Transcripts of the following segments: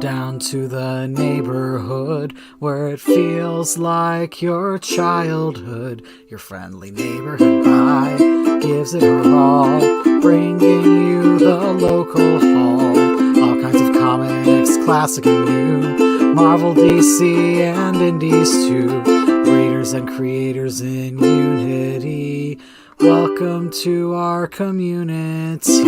down to the neighborhood where it feels like your childhood. Your friendly neighborhood pie gives it her all, bringing you the local haul. All kinds of comics, classic and new, Marvel, DC, and indies too. Readers and creators in unity, welcome to our community.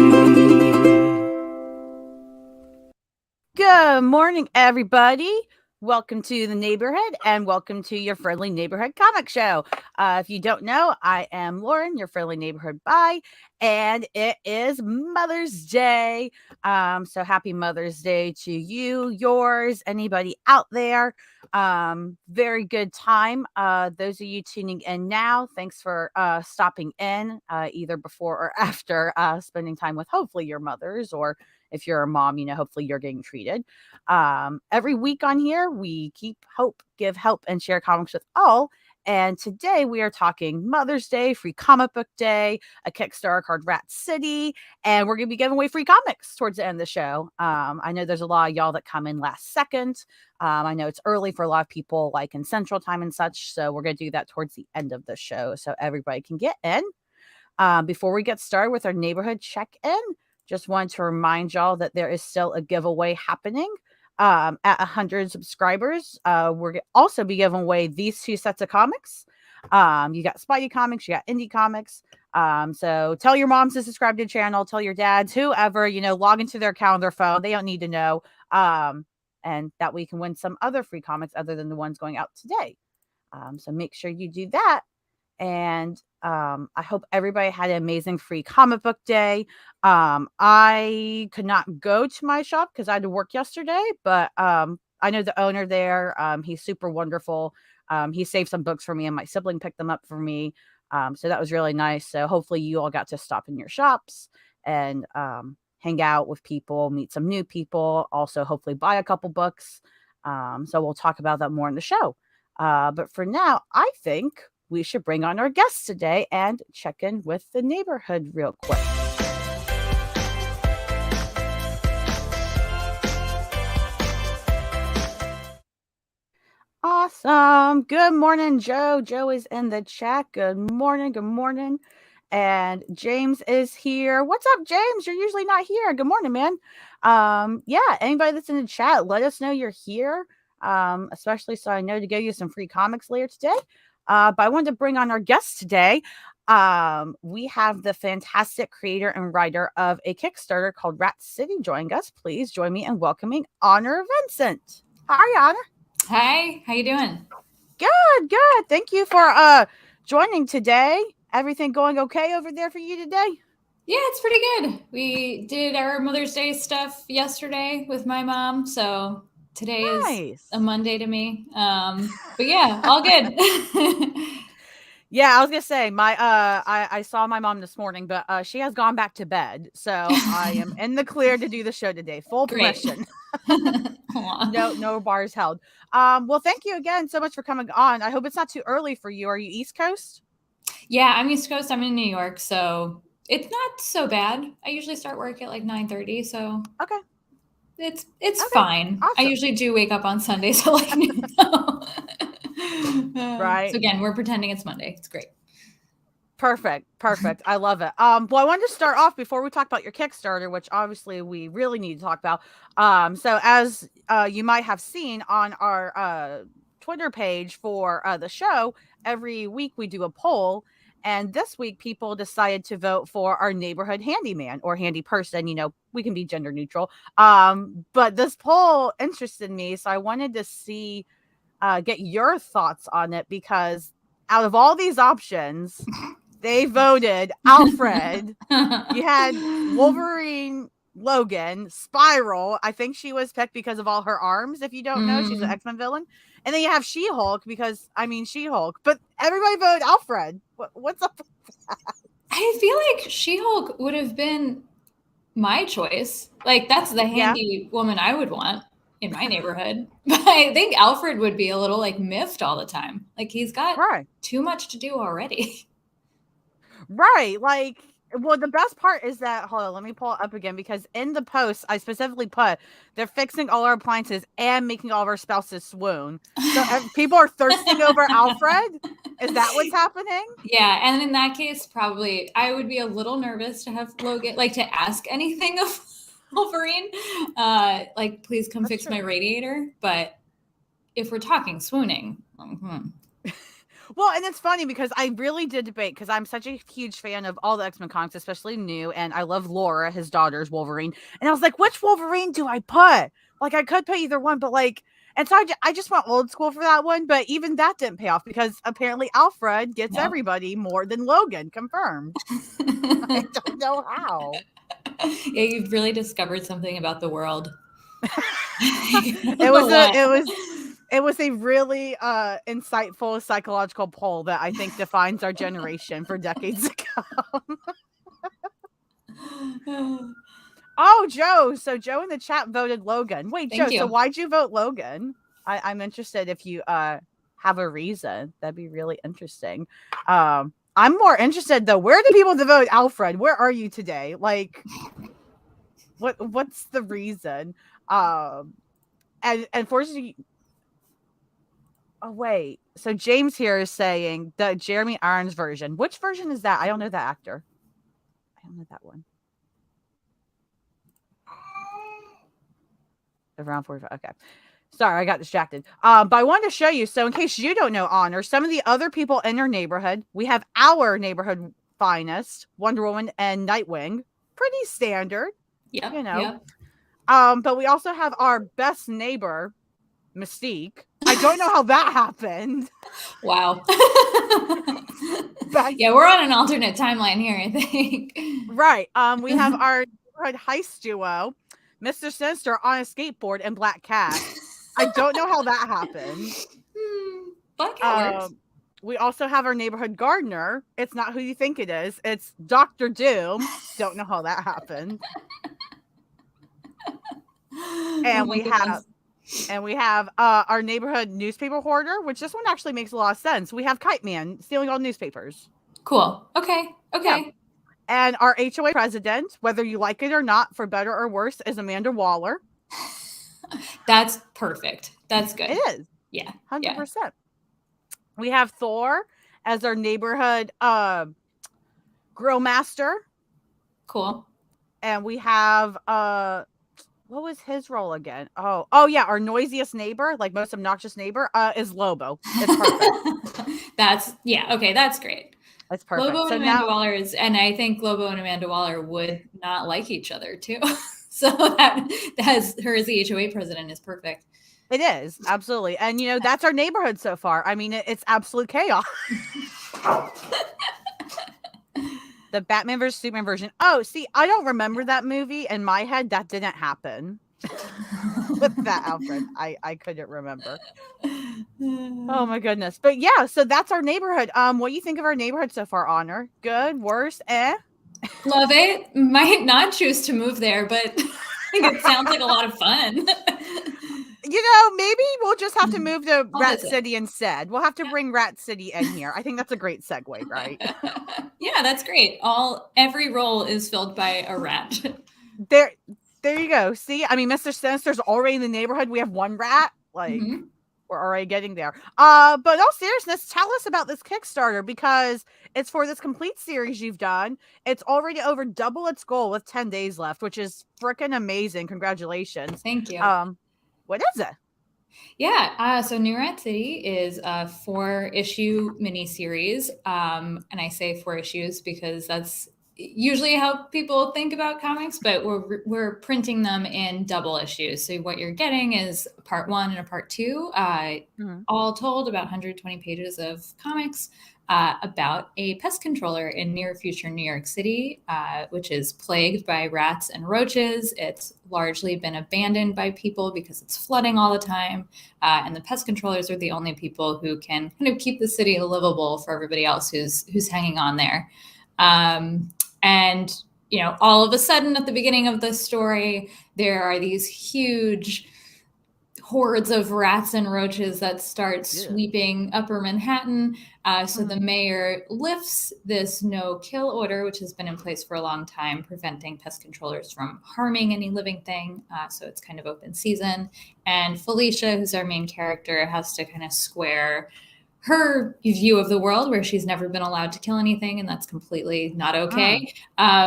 Good morning, everybody. Welcome to the neighborhood and welcome to your friendly neighborhood comic show. If you don't know, I am Lauren, your friendly neighborhood bye, and it is Mother's Day. So happy Mother's Day to you, yours, anybody out there. Very good time. Those of you tuning in now, thanks for stopping in either before or after spending time with hopefully your mothers, or if you're a mom, hopefully you're getting treated. Every week on here, we keep hope, give help, and share comics with all. And today we are talking Mother's Day, Free Comic Book Day, a Kickstarter called Rat City, and we're going to be giving away free comics towards the end of the show. I know there's a lot of y'all that come in last second. I know it's early for a lot of people, like in Central Time and such, so we're going to do that towards the end of the show so everybody can get in. Before we get started with our neighborhood check-in, just wanted to remind y'all that there is still a giveaway happening at 100 subscribers. We're also be giving away these two sets of comics. You got Spidey comics, you got indie comics. So tell your moms to subscribe to the channel, tell your dads, whoever, log into their account on their phone. They don't need to know. And that we can win some other free comics other than the ones going out today. So make sure you do that. And I hope everybody had an amazing free comic book day. I could not go to my shop because I had to work yesterday, but I know the owner there. He's super wonderful. He saved some books for me, and my sibling picked them up for me. So that was really nice. So hopefully you all got to stop in your shops and hang out with people, meet some new people, also hopefully buy a couple books. So we'll talk about that more in the show. But for now, I think we should bring on our guests today and check in with the neighborhood real quick. Awesome. Good morning, Joe. Joe is in the chat. Good morning. Good morning. And James is here. What's up, James? You're usually not here. Good morning, man. Yeah, anybody that's in the chat, let us know you're here. Especially so I know to give you some free comics later today. But I wanted to bring on our guest today. We have the fantastic creator and writer of a Kickstarter called Rat City joining us. Please join me in welcoming Honor Vincent. How are you, Honor? Hi, how you doing? Good, good. Thank you for joining today. Everything going okay over there for you today? Yeah, it's pretty good. We did our Mother's Day stuff yesterday with my mom, so today is a Monday to me. But yeah, all good. Yeah, I was gonna say I saw my mom this morning, but she has gone back to bed, so I am in the clear to do the show today. Full permission. No bars held. Well, thank you again so much for coming on. I hope it's not too early for you. Are you East Coast? Yeah, I'm East Coast. I'm in New York, so it's not so bad. I usually start work at like 9:30, so okay. It's okay. Fine. Awesome. I usually do wake up on Sunday, so like right. So again, we're pretending it's Monday. It's great. Perfect. I love it. Well, I wanted to start off before we talk about your Kickstarter, which obviously we really need to talk about. So as you might have seen on our Twitter page for the show, every week we do a poll. And this week, people decided to vote for our neighborhood handyman or handy person. We can be gender neutral. But this poll interested me, so I wanted to see, get your thoughts on it, because out of all these options, they voted Alfred. You had Wolverine, Logan, Spiral. I think she was picked because of all her arms. If you don't know, she's an X-Men villain. And then you have She-Hulk because, She-Hulk. But everybody voted Alfred. What's up with that? I feel like She-Hulk would have been my choice. Like, that's the handy woman I would want in my neighborhood. But I think Alfred would be a little, like, miffed all the time. Like, he's got too much to do already. Right. Like, Well, the best part is that, hold on, let me pull it up again, because in the post I specifically put, they're fixing all our appliances and making all of our spouses swoon. So people are thirsting over Alfred. Is that what's happening? Yeah, and in that case, probably I would be a little nervous to have Logan, like, to ask anything of Wolverine, like, please come fix my radiator. But if we're talking swooning, well, and it's funny because I really did debate, because I'm such a huge fan of all the X-Men comics, especially new, and I love Laura, his daughter's Wolverine, and I was like, which Wolverine do I put? Like, I could put either one, but like, and so I just went old school for that one, but even that didn't pay off, because apparently Alfred gets everybody more than Logan, confirmed. I don't know how. Yeah, you've really discovered something about the world. It was a really insightful psychological poll that I think defines our generation for decades to come. Oh, Joe. So Joe in the chat voted Logan. Wait, Joe, so why'd you vote Logan? I'm interested if you have a reason. That'd be really interesting. I'm more interested though. Where do people vote Alfred? Where are you today? Like, what's the reason? And unfortunately, oh wait. So James here is saying the Jeremy Irons version. Which version is that? I don't know that actor. I don't know that one. Around 45. Okay. Sorry, I got distracted. But I wanted to show you. So in case you don't know Honor, some of the other people in our neighborhood, we have our neighborhood finest, Wonder Woman and Nightwing. Pretty standard. Yeah. You know. Yep. But we also have our best neighbor, Mystique. I don't know how that happened. Wow. Yeah, we're on an alternate timeline here, I think. Right. We have our neighborhood heist duo, Mr. Sinister on a skateboard and Black Cat. I don't know how that happened. Black Cat works. We also have our neighborhood gardener. It's not who you think it is. It's Dr. Doom. Don't know how that happened. And we have our neighborhood newspaper hoarder, which this one actually makes a lot of sense. We have Kite Man stealing all newspapers. Cool. Okay. Yeah. And our HOA president, whether you like it or not, for better or worse, is Amanda Waller. That's perfect. That's good. It is. Yeah. 100%. Yeah. We have Thor as our neighborhood grill master. Cool. And we have what was his role again? Oh yeah, our noisiest neighbor, like most obnoxious neighbor, is Lobo. It's perfect. That's great. That's perfect. Lobo and Amanda Waller is, and I think Lobo and Amanda Waller would not like each other too. So that has her as the HOA president is perfect. It is, absolutely. And you know, that's our neighborhood so far. I mean, it's absolute chaos. The Batman vs. Superman version. Oh, see, I don't remember that movie. In my head, that didn't happen. With that Alfred, I couldn't remember. Oh my goodness. But yeah, so that's our neighborhood. What do you think of our neighborhood so far, Honor? Good, worse, Love it. Might not choose to move there, but it sounds like a lot of fun. You know, maybe we'll just have to move to Rat City instead. We'll have to bring Rat City in here. I think that's a great segue, right? Yeah, that's great. Every role is filled by a rat. There you go. See, I mean, Mr. Sinister's already in the neighborhood. We have one rat. Like, we're already getting there. But in all seriousness, tell us about this Kickstarter, because it's for this complete series you've done. It's already over double its goal with 10 days left, which is freaking amazing. Congratulations. Thank you. What is it? Yeah, so New Rat City is a 4-issue miniseries, and I say 4 issues because that's usually how people think about comics, but we're printing them in double issues. So what you're getting is part 1 and a part 2, all told about 120 pages of comics about a pest controller in near future New York City, which is plagued by rats and roaches. It's largely been abandoned by people because it's flooding all the time. And the pest controllers are the only people who can kind of keep the city livable for everybody else who's hanging on there. And, you know, all of a sudden at the beginning of the story, there are these huge hordes of rats and roaches that start Yeah. sweeping upper Manhattan. So the mayor lifts this no-kill order, which has been in place for a long time, preventing pest controllers from harming any living thing. So it's kind of open season. And Felicia, who's our main character, has to kind of square her view of the world, where she's never been allowed to kill anything, and that's completely not okay,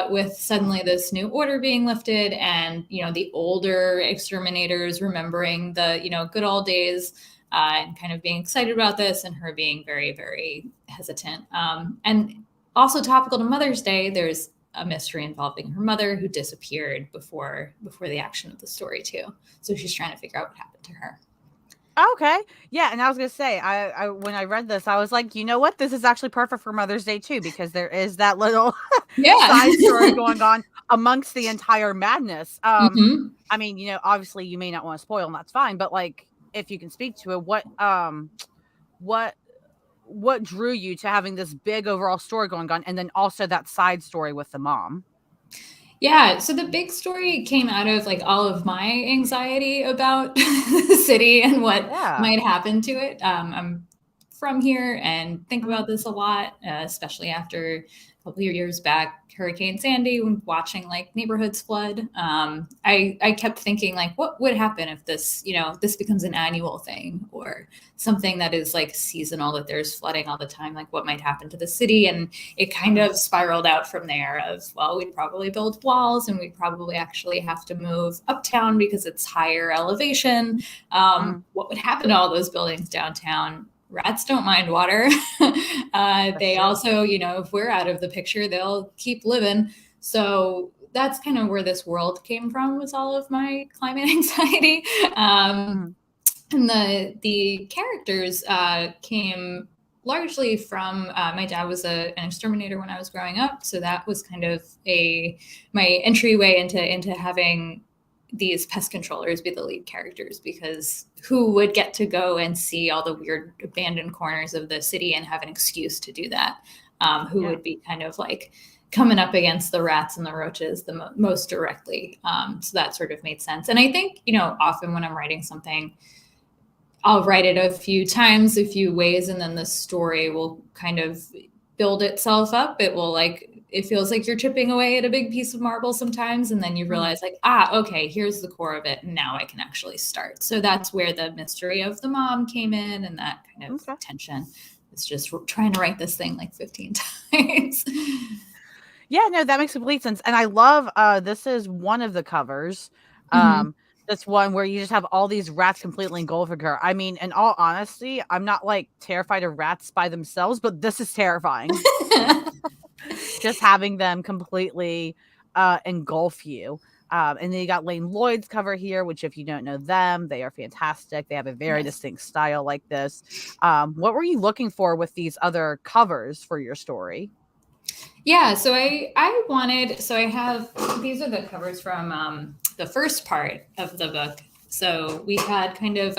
with suddenly this new order being lifted, and the older exterminators remembering the good old days, and kind of being excited about this, and her being very, very hesitant. And also topical to Mother's Day, there's a mystery involving her mother, who disappeared before the action of the story too. So she's trying to figure out what happened to her. Okay. Yeah, and I was gonna say, I when I read this, I was like, you know what? This is actually perfect for Mother's Day too, because there is that little side story going on amongst the entire madness. Mhm. I mean, obviously you may not want to spoil, and that's fine, but like, if you can speak to it, what drew you to having this big overall story going on, and then also that side story with the mom? Yeah, so the big story came out of like all of my anxiety about the city and what Yeah. might happen to it. I'm from here and think Mhm. about this a lot, especially after a couple of years back, Hurricane Sandy, when watching like neighborhoods flood. I kept thinking like, what would happen if this becomes an annual thing, or something that is like seasonal, that there's flooding all the time, like what might happen to the city? And it kind of spiraled out from there of, well, we'd probably build walls, and we'd probably actually have to move uptown because it's higher elevation. What would happen to all those buildings downtown? Rats don't mind water. They true. also, if we're out of the picture, they'll keep living. So that's kind of where this world came from, was all of my climate anxiety. And the characters came largely from my dad was an exterminator when I was growing up, so that was kind of my entryway into having these pest controllers be the lead characters, because who would get to go and see all the weird abandoned corners of the city and have an excuse to do that? Who would be kind of like coming up against the rats and the roaches the most directly? So that sort of made sense. And I think, often when I'm writing something, I'll write it a few times, a few ways, and then the story will kind of build itself up. It feels like you're chipping away at a big piece of marble sometimes, and then you realize like, okay, here's the core of it, and now I can actually start. So that's where the mystery of the mom came in, and that kind of tension. It's just trying to write this thing like 15 times. Yeah, no, that makes complete sense. And I love this is one of the covers. This one where you just have all these rats completely engulfing her. I mean, in all honesty, I'm not like terrified of rats by themselves, but this is terrifying. Just having them completely engulf you. And then you got Lane Lloyd's cover here, which if you don't know them, they are fantastic. They have a very distinct style like this. What were you looking for with these other covers for your story? Yeah, so I have, these are the covers from the first part of the book. So we had kind of,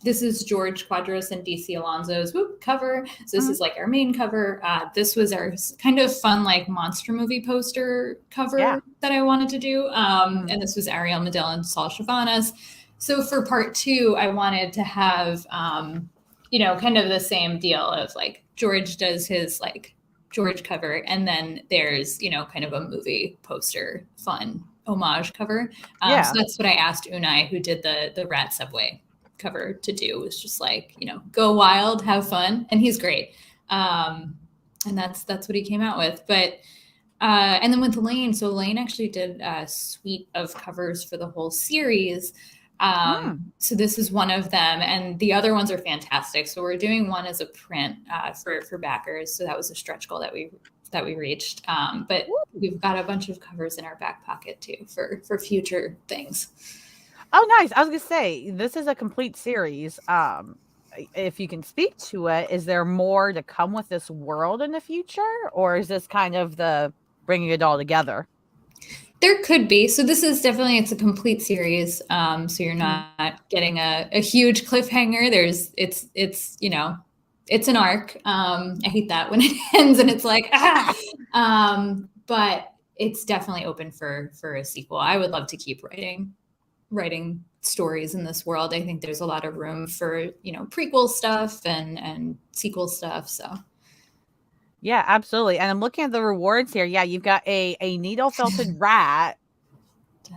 this is George Quadros and DC Alonso's cover. So this is like our main cover. This was our kind of fun, like monster movie poster cover that I wanted to do. And this was Ariel Medell and Saul Chavanas. So for part 2, I wanted to have, kind of the same deal of like George does his like George cover, and then there's kind of a movie poster fun homage cover. So that's what I asked Unai, who did the Rat Subway cover, to do, was just like, go wild, have fun, and he's great. And that's what he came out with. But and then with Lane, so Lane actually did a suite of covers for the whole series. So this is one of them, and the other ones are fantastic. So we're doing one as a print for backers. So that was a stretch goal that we reached. But we've got a bunch of covers in our back pocket too for future things. Oh, nice. I was gonna say, this is a complete series. If you can speak to it, is there more to come with this world in the future, or is this kind of the bringing it all together? There could be. So this is definitely, it's a complete series. So you're not getting a huge cliffhanger. It's an arc. I hate that when it ends and it's like, but it's definitely open for a sequel. I would love to keep writing stories in this world. I think there's a lot of room for, prequel stuff and sequel stuff. So Yeah, absolutely. And I'm looking at the rewards here. Yeah, you've got a needle felted rat.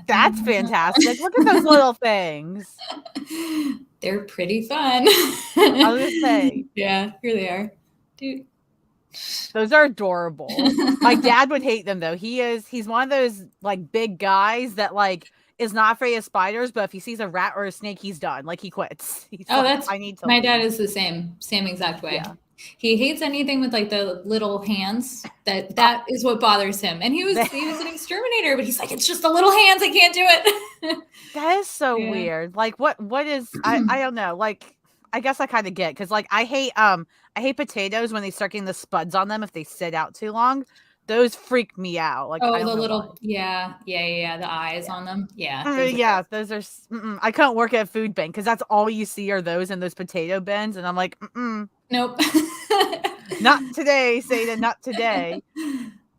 That's fantastic. Look at those little things. They're pretty fun. I was gonna say. Yeah, here they are. Dude. Those are adorable. My dad would hate them though. He's one of those like big guys that like is not afraid of spiders, but if he sees a rat or a snake, he's done. Like he quits. He's like, that's I need to my leave. dad is the same exact way. Yeah. He hates anything with like the little hands. That is what bothers him. And he was an exterminator, but he's like, it's just the little hands. I can't do it. That is so weird. Like what is I don't know. Like I guess I kind of get because like I hate potatoes when they start getting the spuds on them if they sit out too long. Those freak me out. Like the little the eyes on them. Yeah, those are. I couldn't work at a food bank because that's all you see are those in those potato bins, and I'm like, nope, not today, Satan, not today.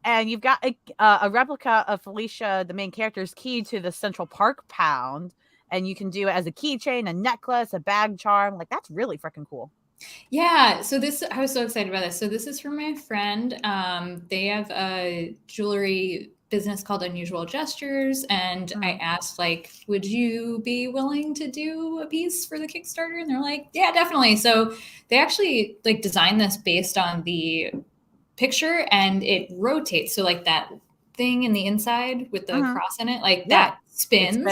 And you've got a replica of Felicia, the main character's key to the Central Park pound, and you can do it as a keychain, a necklace, a bag charm. Like that's really freaking cool. Yeah. So I was so excited about this. So this is from my friend. They have a jewelry business called Unusual Gestures. And I asked like, would you be willing to do a piece for the Kickstarter? And they're like, yeah, definitely. So they actually like designed this based on the picture and it rotates. So like that thing in the inside with the cross in it, like that spins.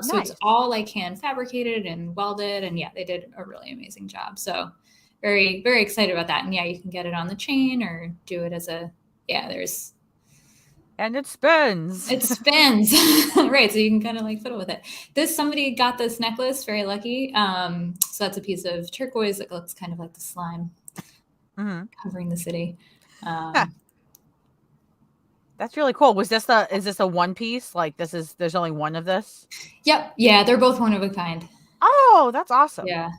So it's all like hand fabricated and welded. And yeah, they did a really amazing job. So very, very excited about that. And yeah, you can get it on the chain or do it as and it spins. It spins. Right. So you can kind of like fiddle with it. Somebody got this necklace, very lucky. So that's a piece of turquoise that looks kind of like the slime covering the city. That's really cool. Is this a one piece? Like there's only one of this? Yep. Yeah. They're both one of a kind. Oh, that's awesome. Yeah.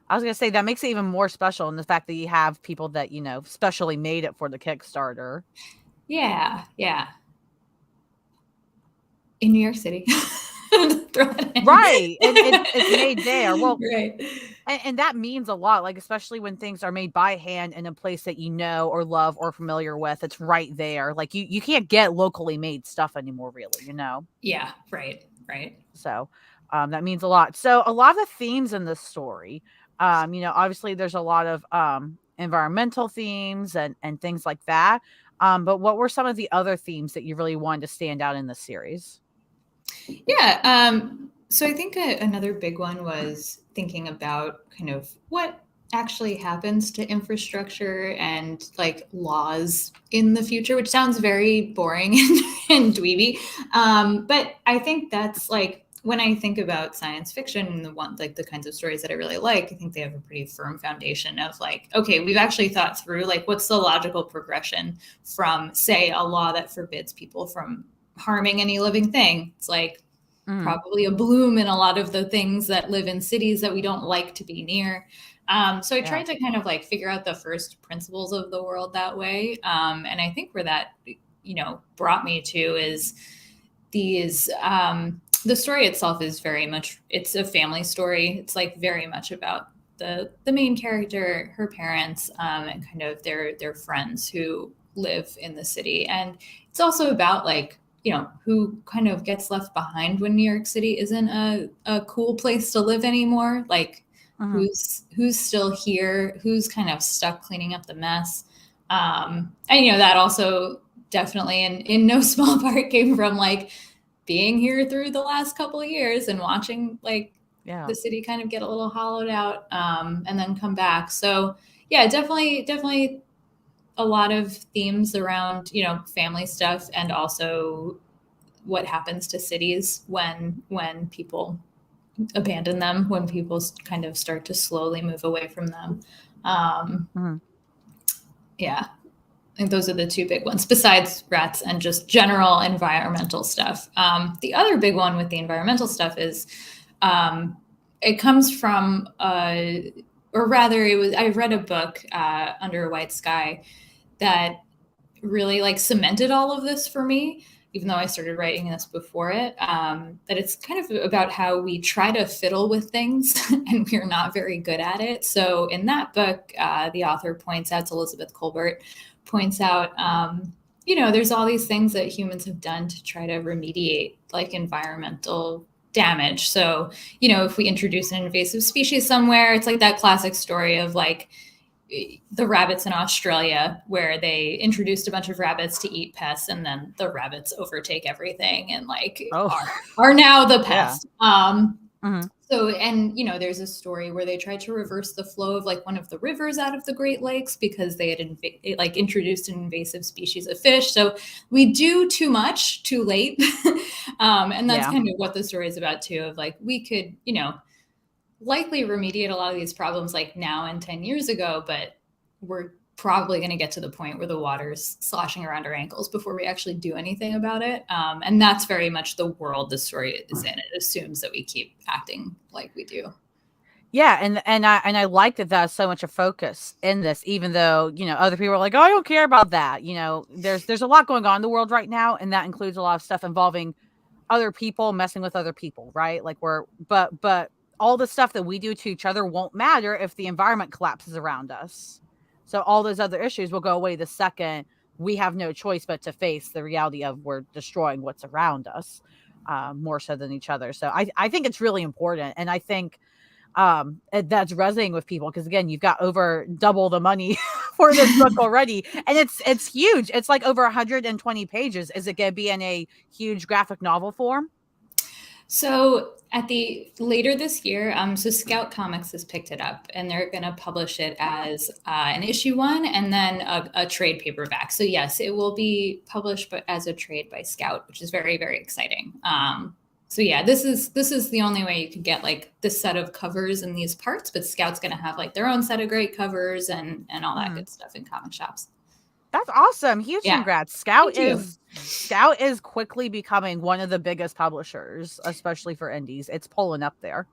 I was going to say that makes it even more special in the fact that you have people that, specially made it for the Kickstarter. Yeah. Yeah. In New York City. Right. It's made there. Well, right. And that means a lot, like, especially when things are made by hand in a place that you know or love or familiar with. It's right there. Like you can't get locally made stuff anymore, really, Yeah. Right. Right. So that means a lot. So a lot of the themes in this story, obviously there's a lot of environmental themes and things like that. But what were some of the other themes that you really wanted to stand out in this series? Yeah. So I think another big one was thinking about kind of what actually happens to infrastructure and like laws in the future, which sounds very boring and dweeby. But I think that's like, when I think about science fiction and the kinds of stories that I really like, I think they have a pretty firm foundation of like, okay, we've actually thought through like what's the logical progression from, say, a law that forbids people from harming any living thing. It's like probably a bloom in a lot of the things that live in cities that we don't like to be near. So I tried to kind of like figure out the first principles of the world that way. And I think where that, brought me to is these, the story itself is very much, it's a family story. It's like very much about the main character, her parents, and kind of their friends who live in the city. And it's also about like, who kind of gets left behind when New York City isn't a cool place to live anymore. Like who's still here, who's kind of stuck cleaning up the mess. And, that also definitely in no small part came from like being here through the last couple of years and watching like the city kind of get a little hollowed out and then come back. So yeah, definitely a lot of themes around, family stuff and also what happens to cities when people abandon them, when people kind of start to slowly move away from them. Yeah. I think those are the two big ones besides rats and just general environmental stuff. The other big one with the environmental stuff is it comes from, I read a book, Under a White Sky, that really like cemented all of this for me. even though I started writing this before it, that it's kind of about how we try to fiddle with things and we're not very good at it. So in that book, the author points out, Elizabeth Colbert points out, there's all these things that humans have done to try to remediate like environmental damage. So, if we introduce an invasive species somewhere, it's like that classic story of like the rabbits in Australia, where they introduced a bunch of rabbits to eat pests, and then the rabbits overtake everything and like are now the pest. So, and there's a story where they tried to reverse the flow of like one of the rivers out of the Great Lakes because they had introduced an invasive species of fish. So we do too much too late. And that's kind of what the story is about too, of like, we could, likely remediate a lot of these problems like now and 10 years ago, but we're probably going to get to the point where the water's sloshing around our ankles before we actually do anything about it. And that's very much the world the story is in. It assumes that we keep acting like we do. Yeah, and I like that that's so much a focus in this, even though, other people are like, oh, I don't care about that. There's a lot going on in the world right now, and that includes a lot of stuff involving other people messing with other people, right? Like but all the stuff that we do to each other won't matter if the environment collapses around us. So all those other issues will go away the second we have no choice but to face the reality of we're destroying what's around us, more so than each other. So I think it's really important. And I think that's resonating with people because, again, you've got over double the money for this book already. And it's huge. It's like over 120 pages. Is it going to be in a huge graphic novel form? So later this year, so Scout Comics has picked it up and they're going to publish it as an issue 1 and then a trade paperback. So yes, it will be published but as a trade by Scout, which is very, very exciting. So yeah, this is the only way you could get like this set of covers in these parts, but Scout's going to have like their own set of great covers and all that good stuff in comic shops. That's awesome. Huge congrats. Scout is quickly becoming one of the biggest publishers, especially for indies. It's pulling up there.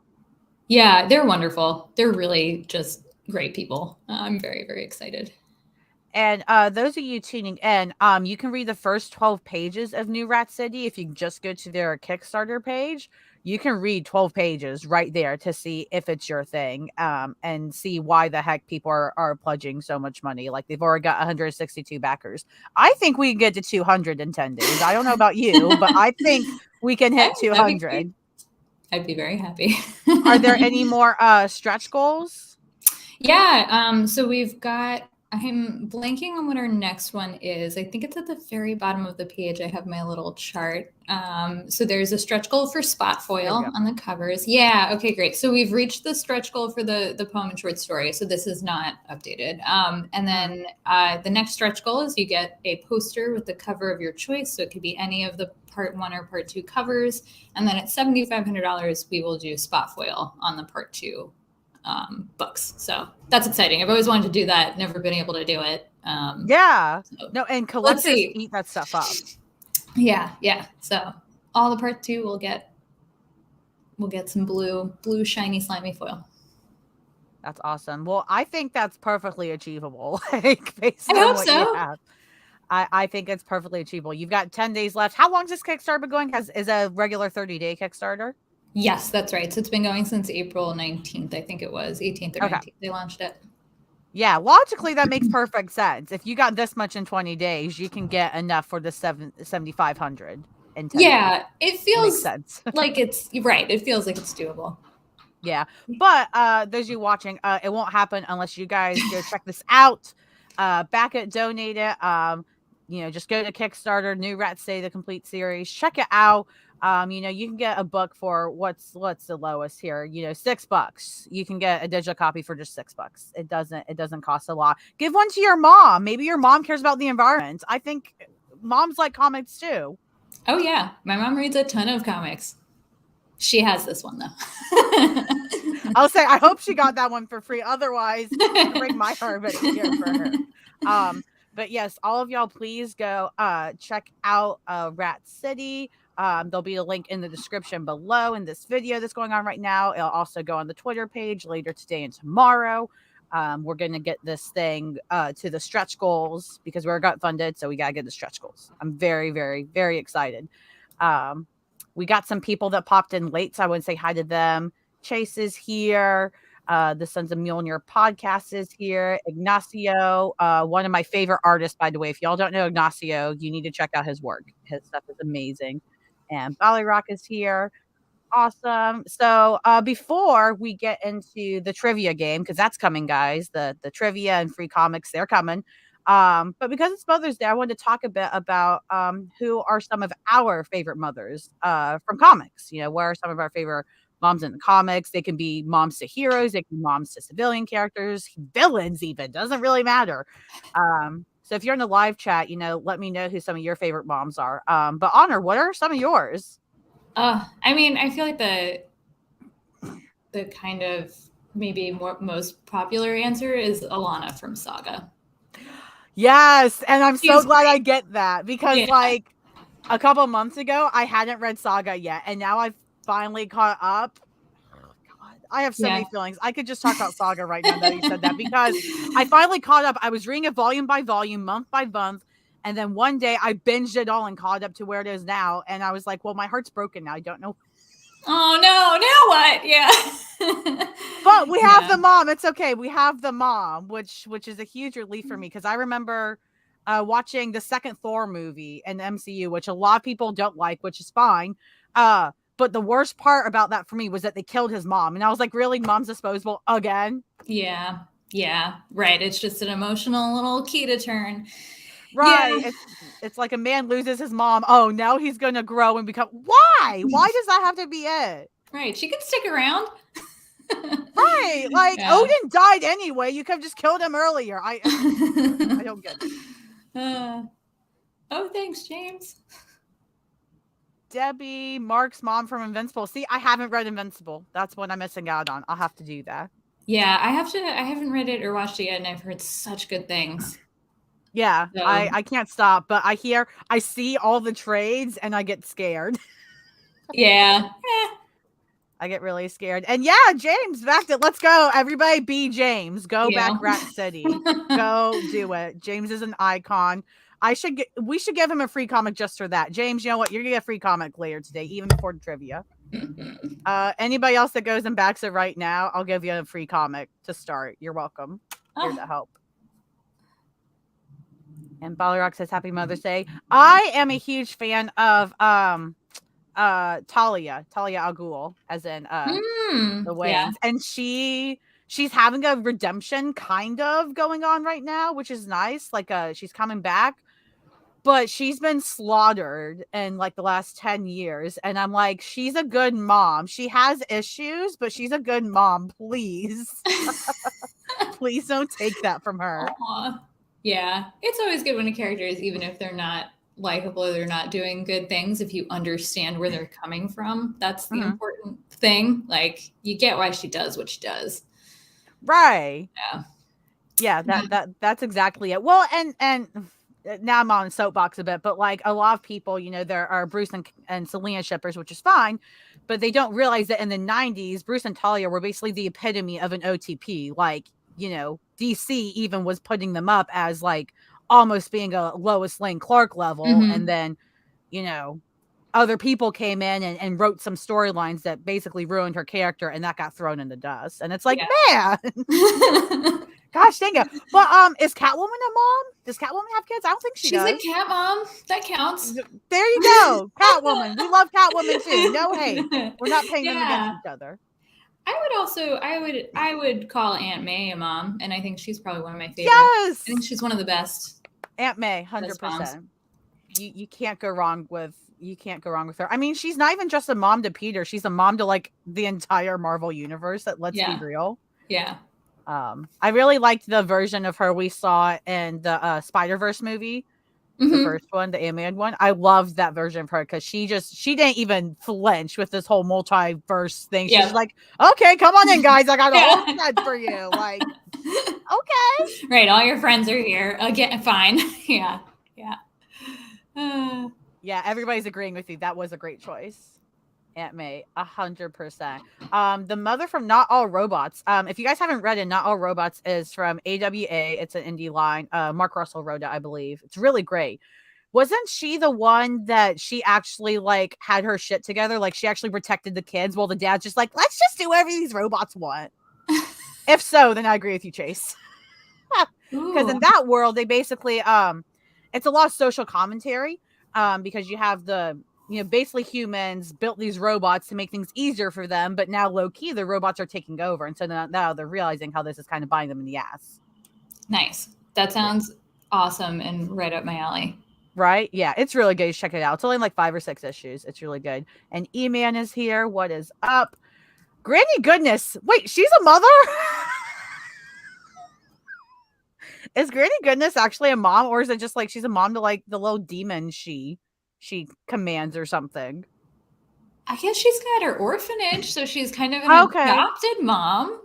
Yeah, they're wonderful. They're really just great people. I'm very, very excited. And those of you tuning in, you can read the first 12 pages of New Rat City. If you just go to their Kickstarter page, you can read 12 pages right there to see if it's your thing, and see why the heck people are pledging so much money. Like, they've already got 162 backers. I think we can get to 200 in 10 days. I don't know about you, but I think we can hit 200. I'd be very happy. Are there any more stretch goals? Yeah. So we've got, I'm blanking on what our next one is. I think it's at the very bottom of the page. I have my little chart. So there's a stretch goal for spot foil on the covers. Yeah. Okay, great. So we've reached the stretch goal for the poem and short story. So this is not updated. And then the next stretch goal is you get a poster with the cover of your choice. So it could be any of the part 1 or part 2 covers. And then at $7,500, we will do spot foil on the part 2 books. So that's exciting. I've always wanted to do that. Never been able to do it. No, and collectors eat that stuff up. Yeah. So all the part 2 we'll get some blue shiny slimy foil. That's awesome. Well, I think that's perfectly achievable. Like, based on what you have. I think it's perfectly achievable. You've got 10 days left. How long has this Kickstarter been going? Is a regular 30-day Kickstarter? Yes, that's right. So it's been going since April 19th, I think it was. 18th or 19th, they launched it. Yeah, logically, that makes perfect sense. If you got this much in 20 days, you can get enough for the 7,500 in 10 days. It feels makes sense. like it's right. It feels like it's doable. Yeah, but those of you watching, it won't happen unless you guys go check this out. Back it, donate it. Just go to Kickstarter, New Rat City, the complete series. Check it out. You can get a book for what's the lowest here, $6. You can get a digital copy for just $6. It doesn't cost a lot. Give one to your mom. Maybe your mom cares about the environment. I think moms like comics too. Oh yeah. My mom reads a ton of comics. She has this one though. I'll say, I hope she got that one for free. Otherwise, break my heart, but here for her. But yes, all of y'all, please go check out Rat City. There'll be a link in the description below in this video that's going on right now. It'll also go on the Twitter page later today and tomorrow. We're going to get this thing to the stretch goals because we're gut funded. So we got to get the stretch goals. I'm very, very, very excited. We got some people that popped in late, so I want to say hi to them. Chase is here. The Sons of Mjolnir podcast is here. Ignacio, one of my favorite artists, by the way. If y'all don't know Ignacio, you need to check out his work. His stuff is amazing. And Ballyrock is here. Awesome. So before we get into the trivia game, because that's coming, guys, the trivia and free comics, they're coming. But because it's Mother's Day, I wanted to talk a bit about who are some of our favorite mothers from comics. What are some of our favorite moms in the comics? They can be moms to heroes, they can be moms to civilian characters, villains even, doesn't really matter. So if you're in the live chat, let me know who some of your favorite moms are. But Honor, what are some of yours? I mean, I feel like the kind of maybe most popular answer is Alana from Saga. Yes, and I'm so glad I get that because like a couple months ago, I hadn't read Saga yet, and now I've finally caught up. Oh, God, I have so many feelings. I could just talk about Saga right now that you said that because I finally caught up. I was reading it volume by volume, month by month. And then one day I binged it all and caught up to where it is now. And I was like, well, my heart's broken now. I don't know. Oh, no. Now what? Yeah. But we have the mom. It's okay. We have the mom, which is a huge relief for me because I remember watching the second Thor movie in the MCU, which a lot of people don't like, which is fine. But the worst part about that for me was that they killed his mom. And I was like, really? Mom's disposable again? Yeah. Yeah. Right. It's just an emotional little key to turn. Right. Yeah. It's like a man loses his mom. Oh, now he's going to grow and become. Why? Why does that have to be it? Right. She can stick around. Right. Like Odin died anyway. You could have just killed him earlier. I don't get it. Oh, thanks, James. Debbie, Mark's mom from Invincible. See, I haven't read Invincible. That's what I'm missing out on. I'll have to do that. Yeah, I haven't read it or watched it yet, and I've heard such good things. Yeah, so. I can't stop, but I see all the trades and I get scared. Yeah. I get really scared. And James, let's go. Everybody be James. Go back Rat City. Go do it. James is an icon. We should give him a free comic just for that. James, you know what? You're gonna get a free comic later today, even before the trivia. Anybody else that goes and backs it right now, I'll give you a free comic to start. You're welcome. Here to help. And Ballyrock says Happy Mother's Day. I am a huge fan of Talia al Ghul, as in the Waynes. And she's having a redemption kind of going on right now, which is nice. Like she's coming back, but she's been slaughtered in like the last 10 years. And I'm like, she's a good mom. She has issues, but she's a good mom. Please. Please don't take that from her. Aww. Yeah. It's always good when a character is, even if they're not likable or they're not doing good things, if you understand where they're coming from, that's the important thing. Like, you get why she does what she does. Right. Yeah, that's exactly it. Well, and now I'm on soapbox a bit, but like a lot of people, there are Bruce and Selena shippers, which is fine, but they don't realize that in the 90s, Bruce and Talia were basically the epitome of an OTP. Like, DC even was putting them up as like almost being a Lois Lane Clark level. And then, other people came in and wrote some storylines that basically ruined her character, and that got thrown in the dust. And it's like, man, gosh dang it. But is Catwoman a mom? Does Catwoman have kids? I don't think she does. She's a cat mom. That counts. There you go. Catwoman. We love Catwoman too. No hate. We're not paying them against each other. I would call Aunt May a mom, and I think she's probably one of my favorites. Yes. I think she's one of the best. Aunt May, 100%. You can't go wrong with her. I mean, she's not even just a mom to Peter. She's a mom to like the entire Marvel universe. Let's be real. Yeah. I really liked the version of her we saw in the Spider-Verse movie. The first one, the animated one. I loved that version of her because she didn't even flinch with this whole multiverse thing. She's like, okay, come on in, guys. I got a whole set for you. Like, okay. Right. All your friends are here. Again, fine. Yeah. Yeah, everybody's agreeing with you. That was a great choice. Aunt May, 100%. The mother from Not All Robots. If you guys haven't read it, Not All Robots is from AWA. It's an indie line. Mark Russell wrote it, I believe. It's really great. Wasn't she the one that she actually like had her shit together? Like she actually protected the kids while the dad's just like, let's just do whatever these robots want. If so, then I agree with you, Chase. Because in that world, they basically it's a lot of social commentary. Because you have basically humans built these robots to make things easier for them, but now low key the robots are taking over, and so now they're realizing how this is kind of biting them in the ass. Nice. That sounds awesome and right up my alley. Right? Yeah, it's really good. Check it out. It's only like 5 or 6 issues. It's really good. And E-Man is here. What is up? Granny Goodness. Wait, she's a mother? Is Granny Goodness actually a mom, or is it just like she's a mom to like the little demon she commands or something? I guess she's got her orphanage, so she's kind of an adopted mom.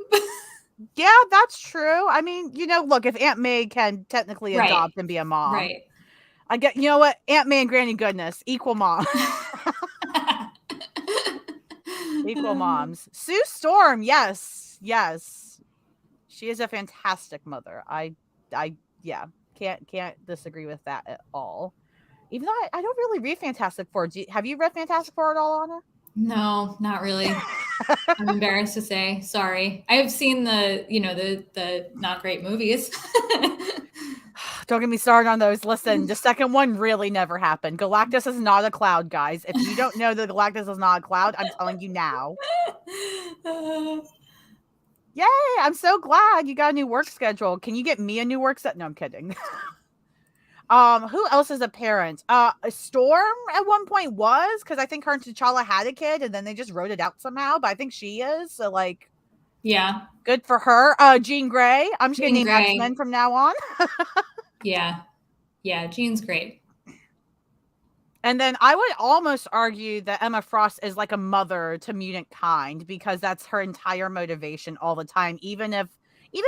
Yeah, that's true. I mean, look, if Aunt May can technically adopt and be a mom. Right. I get, you know what? Aunt May and Granny Goodness, equal mom. Equal moms. Sue Storm, yes. She is a fantastic mother. I can't disagree with that at all. Even though I don't really read Fantastic Four. Have you read Fantastic Four at all, Honor? No, not really. I'm embarrassed to say. Sorry. I've seen the not great movies. Don't get me started on those. Listen, the second one really never happened. Galactus is not a cloud, guys. If you don't know that Galactus is not a cloud, I'm telling you now. Yay! I'm so glad you got a new work schedule. Can you get me a new work set? No, I'm kidding. Who else is a parent? Storm at one point was, because I think her and T'Challa had a kid, and then they just wrote it out somehow. But I think she is. So like, yeah, good for her. Jean Grey. I'm just gonna name X-Men from now on. Yeah, Jean's great. And then I would almost argue that Emma Frost is like a mother to mutant kind, because that's her entire motivation all the time. Even if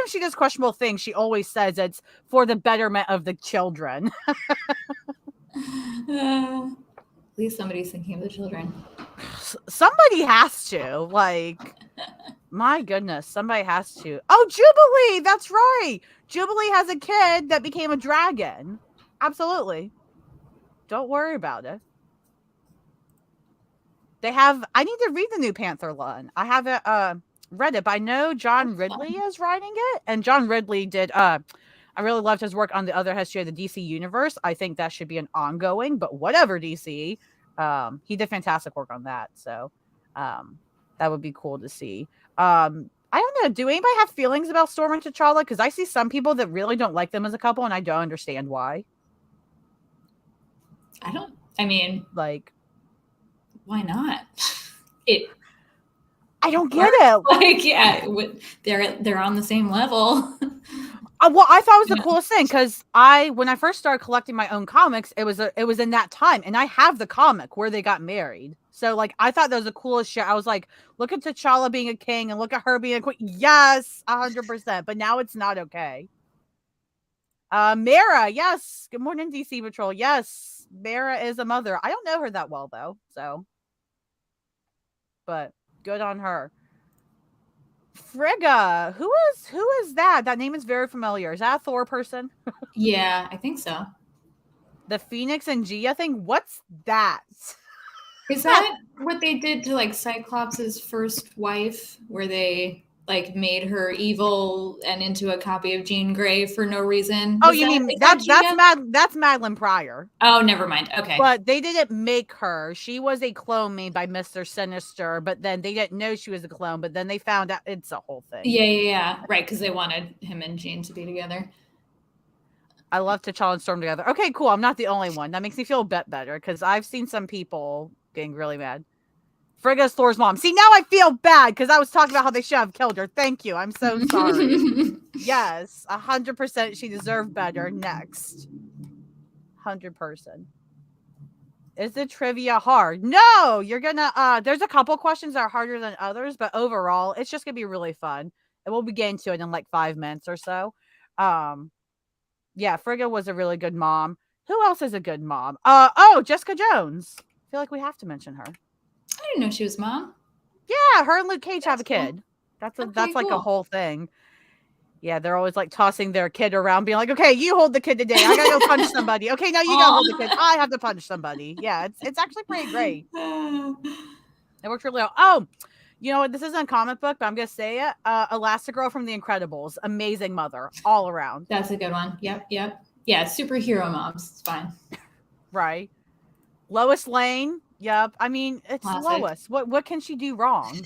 she does questionable things, she always says it's for the betterment of the children. At least somebody's thinking of the children. Somebody has to. Like, my goodness, somebody has to. Oh, Jubilee! That's right! Jubilee has a kid that became a dragon. Absolutely. Don't worry about it. I need to read the new Panther one. I haven't read it, but I know John Ridley is writing it. And John Ridley did I really loved his work on the other history of the DC universe. I think that should be an ongoing, but whatever, DC. He did fantastic work on that. So that would be cool to see. I don't know. Do anybody have feelings about Storm and T'Challa? Because I see some people that really don't like them as a couple, and I don't understand why. Like, why not? I don't get it. Like, yeah, they're on the same level. Well, I thought it was the coolest thing, because when I first started collecting my own comics, it was in that time, and I have the comic where they got married. So like, I thought that was the coolest shit. I was like, look at T'Challa being a king and look at her being a queen. Yes, 100%. But now it's not okay. Mara, yes. Good morning, DC Patrol. Yes, Mara is a mother. I don't know her that well though, so. But good on her. Frigga, who is that? That name is very familiar. Is that a Thor person? Yeah, I think so. The Phoenix and Gia thing? What's that? Is that what they did to like Cyclops' first wife, where they like made her evil and into a copy of Jean Grey for no reason? Oh, you mean that's Madeline Pryor. Oh, never mind. Okay. But they didn't make her. She was a clone made by Mr. Sinister, but then they didn't know she was a clone, but then they found out. It's a whole thing. Yeah. Right, because they wanted him and Jean to be together. I love T'Challa and Storm together. Okay, cool. I'm not the only one. That makes me feel a bit better, because I've seen some people getting really mad. Frigga's Thor's mom. See, now I feel bad because I was talking about how they should have killed her. Thank you. I'm so sorry. Yes, 100%. She deserved better. Next. 100%. Is the trivia hard? No, you're gonna, there's a couple questions that are harder than others, but overall, it's just gonna be really fun. And we'll be getting to it in like 5 minutes or so. Yeah, Frigga was a really good mom. Who else is a good mom? Jessica Jones. I feel like we have to mention her. I didn't know she was mom. Yeah, her and Luke Cage have a Cool. kid. That's Okay, like a cool. whole thing. Yeah, they're always like tossing their kid around, being like, "Okay, you hold the kid today. I gotta go punch somebody. Okay, now you gotta hold the kid. I have to punch somebody." Yeah, it's actually pretty great. It works really well. Oh, you know what? This isn't a comic book, but I'm gonna say it. Elastigirl from The Incredibles, amazing mother all around. That's a good one. Yep. Yeah, superhero moms. It's fine. Right. Lois Lane. Yep. I mean, it's Classic. Lois. What can she do wrong?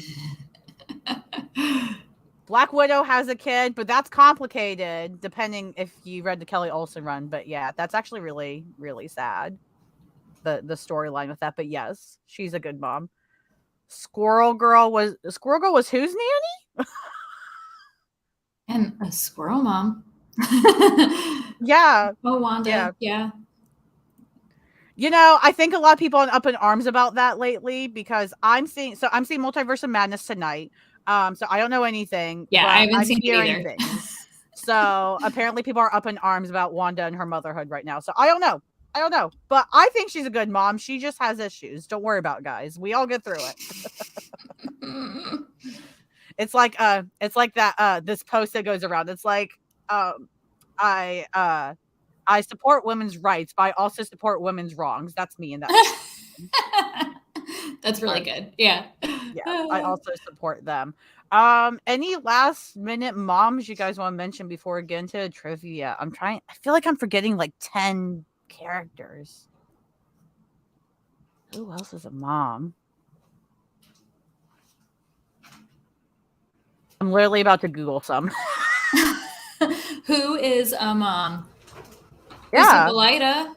Black Widow has a kid, but that's complicated depending if you read the Kelly Olsen run. But yeah, that's actually really, really sad. The storyline with that. But yes, she's a good mom. Squirrel Girl was whose nanny? And a squirrel mom. Yeah. Oh, Wanda. Yeah. You know, I think a lot of people are up in arms about that lately because I'm seeing Multiverse of Madness tonight. So I don't know anything. Yeah, but I haven't I'm seen it hearing either. things. So apparently people are up in arms about Wanda and her motherhood right now. So I don't know. But I think she's a good mom. She just has issues. Don't worry about it, guys. We all get through it. It's like that this post that goes around. It's like I support women's rights, but I also support women's wrongs. That's me in that. That's really good. Yeah. Yeah, I also support them. Any last minute moms you guys want to mention before we get into trivia? I feel like I'm forgetting like 10 characters. Who else is a mom? I'm literally about to Google some. Who is a mom? Yeah. Hippolyta.